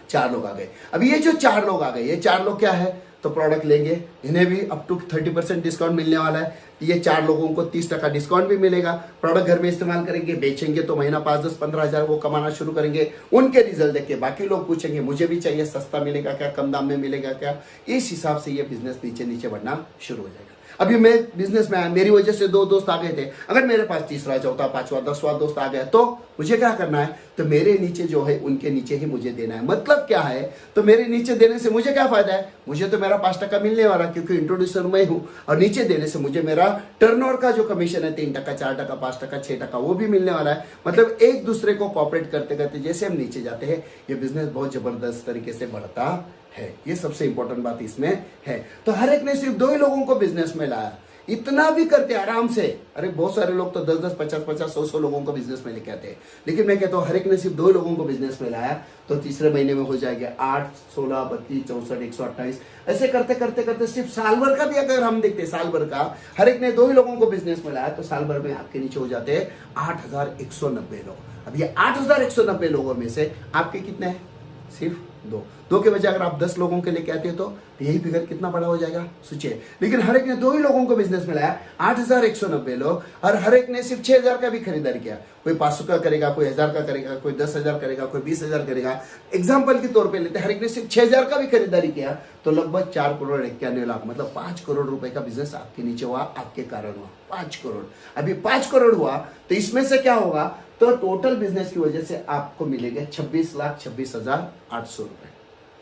4 लोग आ गए। अभी ये जो 4 लोग आ गए, ये 4 लोग क्या है, तो प्रोडक्ट लेंगे, इन्हें भी अप टू 30% डिस्काउंट मिलने वाला है। ये 4 लोगों को 30% डिस्काउंट भी मिलेगा। प्रोडक्ट घर में इस्तेमाल करेंगे, बेचेंगे तो महीना 5, 10, 15 हजार वो कमाना शुरू करेंगे। उनके रिजल्ट देख के बाकी लोग पूछेंगे मुझे भी चाहिए, सस्ता मिलेगा क्या, कम दाम में मिलेगा क्या, इस हिसाब से ये बिजनेस नीचे नीचे बढ़ना शुरू हो जाएगा। अभी मैं बिजनेस में आया, मेरी वजह से 2 दोस्त आ गए थे, अगर मेरे पास तीसरा, चौथा, 5वां, 10वां दोस्त आ गया तो मुझे क्या करना है, तो मेरे नीचे जो है उनके नीचे ही मुझे देना है। मतलब क्या है, तो मेरे नीचे देने से मुझे क्या फायदा है, मुझे तो मेरा 5% मिलने वाला क्योंकि इंट्रोड्यूसर मैं हूं, और नीचे देने से मुझे मेरा टर्नओवर का जो कमीशन है 3%, 4%, 5%, 6% वो भी मिलने वाला है। मतलब एक दूसरे को कॉपरेट करते करते जैसे हम नीचे जाते हैं, ये बिजनेस बहुत जबरदस्त तरीके से बढ़ता है। ये सबसे इंपॉर्टेंट बात इसमें है। तो हर एक ने सिर्फ 2 ही लोगों को बिजनेस में लाया, इतना भी करते आराम से। अरे बहुत सारे लोग तो 10-10, 50-50, 100-100 लोगों को बिजनेस में लेके आते हैं, लेकिन मैं कहता हूं हर एक ने सिर्फ 2 लोगों को बिजनेस में लाया, तो तीसरे महीने में हो जाएगा 8, 16, 32, 64, 128, ऐसे करते करते करते सिर्फ साल भर का भी अगर हम देखते, साल भर का हर एक ने 2 ही लोगों को बिजनेस में लाया, तो साल भर में आपके नीचे हो जाते हैं 8190 लोग। अब ये 8190 लोगों में से आपके कितने हैं, सिर्फ 2 के बजाय अगर आप 10 लोगों के लेके आते हो तो यही फिगर कितना बड़ा हो जाएगा, सोचिए। लेकिन हर एक ने 2 ही लोगों को बिजनेस में लाया, 8190 लोग, और हर एक ने सिर्फ 6000 का भी खरीदारी किया। कोई 500 का करेगा, कोई 1000 का करेगा, कोई 10,000 करेगा, कोई 20,000 करेगा। एग्जाम्पल के तौर पे लेते हैं, हर एक ने सिर्फ 6000 का भी खरीदारी किया, तो लगभग 4,91,00,000, मतलब 5 करोड़ रुपए का बिजनेस आपके नीचे हुआ, आपके कारण हुआ 5 करोड़। अभी 5 करोड़ हुआ तो इसमें से क्या होगा, तो टोटल बिजनेस की वजह से आपको मिलेंगे 26,26,800 रुपए,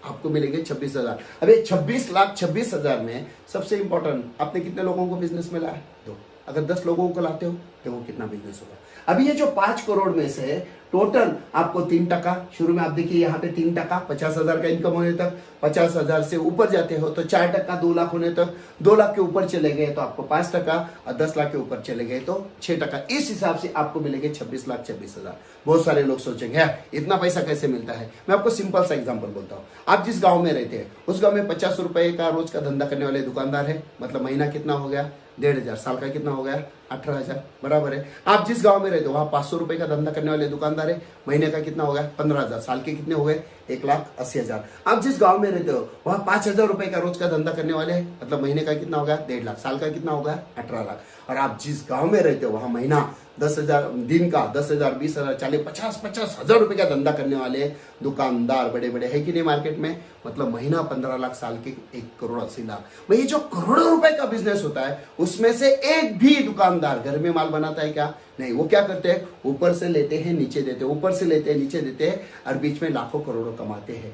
आपको मिलेंगे 26,000। अभी 26,26,000 में सबसे इंपॉर्टेंट, आपने कितने लोगों को बिजनेस में लाया, 2। अगर 10 लोगों को लाते हो तो वो कितना बिजनेस होगा। अभी ये जो 5 करोड़ में से टोटल आपको 3%, शुरू में आप देखिए यहाँ पे 3%, 50,000 का इनकम होने तक, 50,000 से ऊपर जाते हो तो 4%, 2 लाख होने तक, 2 लाख के ऊपर चले गए तो आपको 5%, और 10 लाख के ऊपर चले गए तो 6%। इस हिसाब से आपको मिलेंगे 26,26,000। बहुत सारे लोग सोचेंगे इतना पैसा कैसे मिलता है। मैं आपको सिंपल सा एग्जाम्पल बोलता हूँ। आप जिस गाँव में रहते हैं उस गाँव में 50 रुपए का रोज का धंधा करने वाले दुकानदार है, मतलब महीना कितना हो गया, 1,500, साल का कितना हो गया, 18,000 बराबर है। आप जिस गांव में रहते हो वहां 500 रुपए का धंधा करने वाले दुकानदार है, महीने का कितना हो गया 15,000, साल के कितने हो गए 1,80,000। आप जिस गांव में रहते हो वहां 5,000 रुपए का रोज का धंधा करने वाले हैं, मतलब महीने का कितना हो गया 1.5 लाख, साल का कितना हो गया 18 लाख। और आप जिस गांव में रहते हो वहां महीना 10,000, दिन का 10,000, 20,000, 40, 50,000 रुपए का धंधा करने वाले दुकानदार बड़े बड़े है कि नहीं मार्केट में, मतलब महीना 15 लाख, साल के 1,80,00,000। वही जो करोड़ों रुपए का बिजनेस होता है उसमें से एक भी दुकानदार घर में माल बनाता है क्या? नहीं। वो क्या करते हैं, ऊपर से लेते हैं नीचे देते हैं, ऊपर से लेते हैं नीचे देते हैं, और बीच में लाखों करोड़ों कमाते हैं।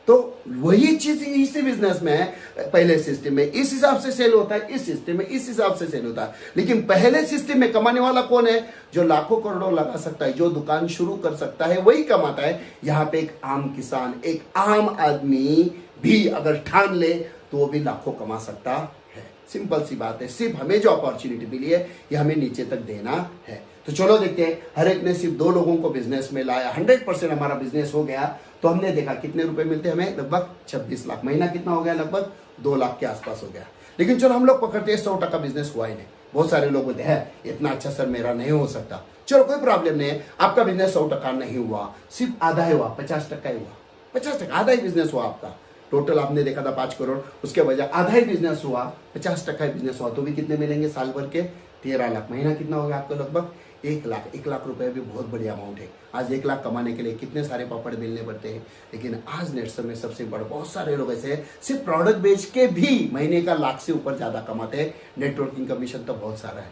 तो वही चीज इसी बिजनेस में है, पहले सिस्टम में इस हिसाब से सेल होता है, इस सिस्टम में इस हिसाब से सेल होता है। लेकिन पहले सिस्टम में कमाने वाला कौन है? जो लाखों करोड़ों लगा सकता है, जो दुकान शुरू कर सकता है, वही कमाता है। यहाँ पे एक आम किसान, एक आम आदमी भी अगर ठान ले तो वो भी लाखों कमा सकता है। सिंपल सी बात है। सिर्फ हमें जो अपॉर्चुनिटी मिली है ये हमें नीचे तक देना है। तो चलो देखते हैं, हर एक ने सिर्फ 2 लोगों को बिजनेस में लाया, 100% हमारा बिजनेस हो गया। तो हमने देखा कितने रुपए मिलते हैं हमें, लगभग 26 लाख। महीना कितना हो गया, लगभग 2 लाख के आसपास हो गया। लेकिन चलो हम लोग पकड़ते हैं 100% बिजनेस हुआ ही नहीं। बहुत सारे लोग बोलते हैं इतना अच्छा सर मेरा नहीं हो सकता। चलो कोई प्रॉब्लम नहीं है, आपका बिजनेस 100% नहीं हुआ, सिर्फ आधा ही हुआ, 50% ही हुआ। 50%, आधा ही बिजनेस हुआ आपका। टोटल आपने देखा था 5 करोड़, उसके बजाय आधा ही बिजनेस हुआ, 50% ही बिजनेस हुआ, तो भी कितने मिलेंगे साल भर के 13 लाख। महीना कितना हो गया आपको, लगभग 1 लाख। 1 लाख रुपए भी बहुत बढ़िया अमाउंट है। आज 1 लाख कमाने के लिए कितने सारे पापड़ बेलने पड़ते हैं। लेकिन आज नेटसम में सबसे बड़ा, बहुत सारे लोग ऐसे हैं सिर्फ प्रोडक्ट बेच के भी महीने का लाख से ऊपर ज्यादा कमाते हैं। नेटवर्किंग कमीशन तो बहुत सारा है।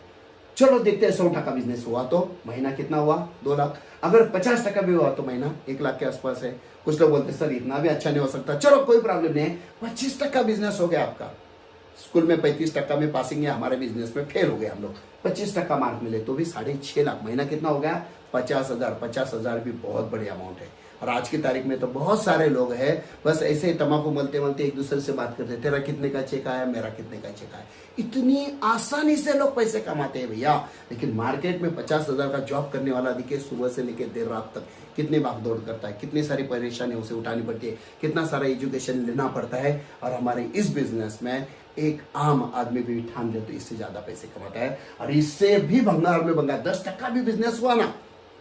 चलो देखते हैं, 100% बिजनेस हुआ तो महीना कितना हुआ, 2 लाख। अगर 50% भी हुआ तो महीना 1 लाख के आसपास है। कुछ लोग बोलते हैं सर इतना भी अच्छा नहीं हो सकता। चलो कोई प्रॉब्लम नहीं है, 25% बिजनेस हो गया आपका। स्कूल में 35% में पासिंग है, हमारे बिजनेस में फेल हो गए हम लोग, 25% मार्क मिले तो भी 6.5 लाख। महीना कितना हो गया, 50,000। 50,000 भी बहुत बड़ी अमाउंट है। और आज की तारीख में तो बहुत सारे लोग हैं बस ऐसे ही तम्बाकू मलते मलते एक दूसरे से बात करते, तेरा कितने का चेक आया, मेरा कितने का चेक आया। इतनी आसानी से लोग पैसे कमाते हैं भैया। लेकिन मार्केट में 50,000 का जॉब करने वाला देखिए, सुबह से लेकर देर रात तक कितनी भागदौड़ करता है, कितनी सारी परेशानी उसे उठानी पड़ती है, कितना सारा एजुकेशन लेना पड़ता है। और हमारे इस बिजनेस में एक आम आदमी भी ठान ले तो इससे ज्यादा पैसे कमाता है। और इससे भी भंगार में भंगार, 10% भी बिजनेस हुआ ना,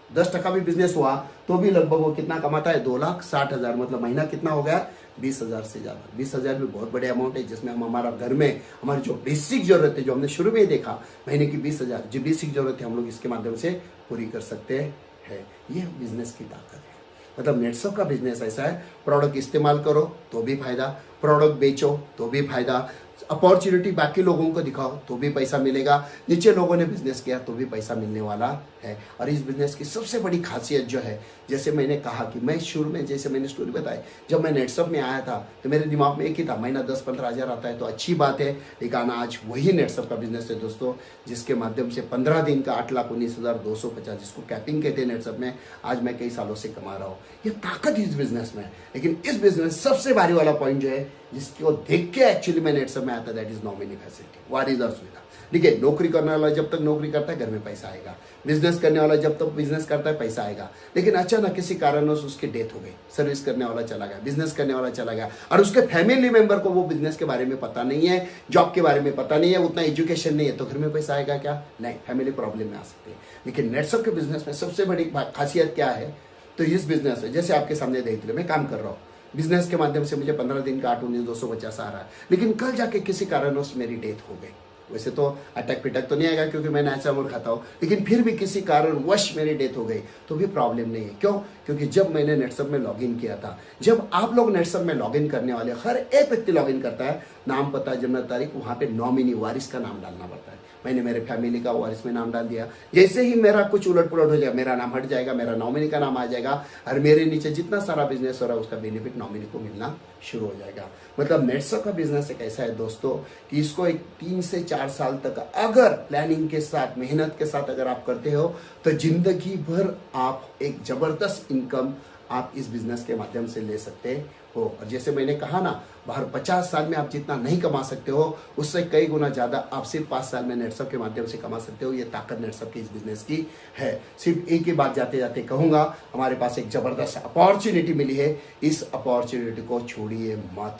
10% भी बिजनेस हुआ तो भी लगभग वो कितना कमाता है, 2,60,000। मतलब महीना कितना हो गया, 20,000 से ज्यादा। 20,000 भी बहुत बड़े अमाउंट है, जिसमें हम हमारा घर में हमारी जो बेसिक जरूरत है, जो हमने शुरू में ही देखा, महीने की 20,000 जो बेसिक जरूरत है हम लोग इसके माध्यम से पूरी कर सकते हैं। ये बिजनेस की ताकत है। मतलब नेटसम का बिजनेस ऐसा है, प्रोडक्ट इस्तेमाल करो तो भी फायदा, प्रोडक्ट बेचो तो भी फायदा, अपॉर्चुनिटी बाकी लोगों को दिखाओ तो भी पैसा मिलेगा, नीचे लोगों ने बिजनेस किया तो भी पैसा मिलने वाला है। और इस बिजनेस की सबसे बड़ी खासियत जो है, जैसे मैंने कहा कि मैं शुरू में, जैसे मैंने स्टोरी बताई, जब मैं नेटसम में आया था तो मेरे दिमाग में एक ही था, महीना 10-15 हज़ार आता है तो अच्छी बात है। लेकिन आज वही नेटसम का बिजनेस है दोस्तों, जिसके माध्यम से 15 दिन का 8,19,250, जिसको कैपिंग कहते हैं नेटसम में, आज मैं कई सालों से कमा रहा हूँ। ये ताकत इस बिजनेस में है। लेकिन इस बिजनेस सबसे भारी वाला पॉइंट जो है, जिसको देख के एक्चुअली मैं नेटसम में आता, दैट इज नॉमिनी फैसिलिटी। वारिदार सुविधा। देखिए, नौकरी करने वाला जब तक नौकरी करता है घर में पैसा आएगा, बिजनेस करने वाला जब तक बिजनेस करता है पैसा आएगा। लेकिन अचानक किसी कारणवश उसकी डेथ हो गई, सर्विस करने वाला चला गया, बिजनेस करने वाला चला गया, और उसके फैमिली मेंबर को वो बिजनेस के बारे में पता नहीं है, जॉब के बारे में पता नहीं है, उतना एजुकेशन नहीं है, तो घर में पैसा आएगा क्या? नहीं, फैमिली प्रॉब्लम में आ सकती है। लेकिन नेटसम के बिजनेस में सबसे बड़ी खासियत क्या है, तो इस बिजनेस में जैसे आपके सामने देख रहे, मैं काम कर रहा हूँ, बिजनेस के माध्यम से मुझे 15 दिन का 8,19,250 आ रहा है। लेकिन कल जाके किसी कारणवश मेरी डेथ हो गई। वैसे तो अटक पिटक तो नहीं आएगा क्योंकि मैं नेचुरल मोड खाता हूँ, लेकिन फिर भी किसी कारणवश मेरी डेथ हो गई तो भी प्रॉब्लम नहीं है। क्यों? क्योंकि जब मैंने नेटसम में लॉगिन किया था, जब आप लोग नेटसम में लॉगिन करने वाले, हर एक व्यक्ति लॉगिन करता है, नाम, पता, जन्म तारीख, वहां पे नॉमिनी, वारिस का नाम डालना पड़ता है। मैंने मेरे फैमिली का वारिस में नाम डाल दिया। जैसे ही मेरा कुछ उलट पुलट हो जाएगा, मेरा नाम हट जाएगा, मेरा नॉमिनी का नाम आ जाएगा, और मेरे नीचे जितना सारा बिजनेस हो रहा है उसका बेनिफिट नॉमिनी को मिलना शुरू हो जाएगा। मतलब नेटसम का बिजनेस एक ऐसा है दोस्तों कि इसको एक 3 से 4 साल तक अगर प्लानिंग के साथ, मेहनत के साथ अगर आप करते हो तो जिंदगी भर आप एक जबरदस्त इनकम आप इस बिजनेस के माध्यम से ले सकते हो। और जैसे मैंने कहा ना, बाहर 50 साल में आप जितना नहीं कमा सकते हो, उससे कई गुना ज्यादा आप सिर्फ 5 साल में नेटसम के माध्यम से कमा सकते हो। ये ताकत नेटसम की इस बिजनेस की है। सिर्फ एक ही बात जाते जाते कहूंगा, हमारे पास एक जबरदस्त अपॉर्चुनिटी मिली है, इस अपॉर्चुनिटी को छोड़िए मत।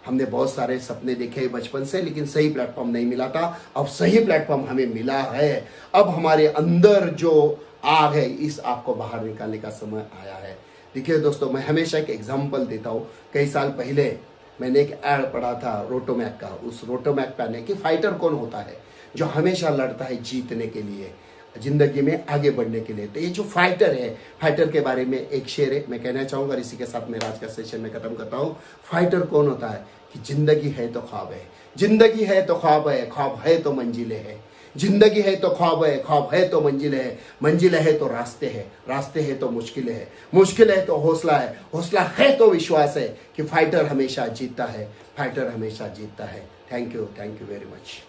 हमने बहुत सारे सपने देखे बचपन से, लेकिन सही प्लेटफॉर्म नहीं मिला था। अब सही प्लेटफॉर्म हमें मिला है। अब हमारे अंदर जो आग है, इस आग को बाहर निकालने का समय आया है। देखिए दोस्तों, मैं हमेशा एक एग्जाम्पल देता हूँ। कई साल पहले मैंने एक ऐड पढ़ा था रोटोमैक का। उस रोटोमैक का ने कि फाइटर कौन होता है, जो हमेशा लड़ता है जीतने के लिए, जिंदगी में आगे बढ़ने के लिए। तो ये जो फाइटर है, फाइटर के बारे में एक शेर है, मैं कहना चाहूंगा। इसी के साथ मैं आज का सेशन में खत्म करता हूँ। फाइटर कौन होता है कि जिंदगी है तो ख्वाब है, जिंदगी है तो ख्वाब है, ख्वाब है तो मंजिलें है, जिंदगी है तो ख्वाब है, ख्वाब है तो मंजिलें है, मंजिलें है तो रास्ते हैं, रास्ते है तो मुश्किलें है, मुश्किल है तो हौसला है, हौसला है तो विश्वास है कि फाइटर हमेशा जीतता है, फाइटर हमेशा जीतता है। Thank you very much.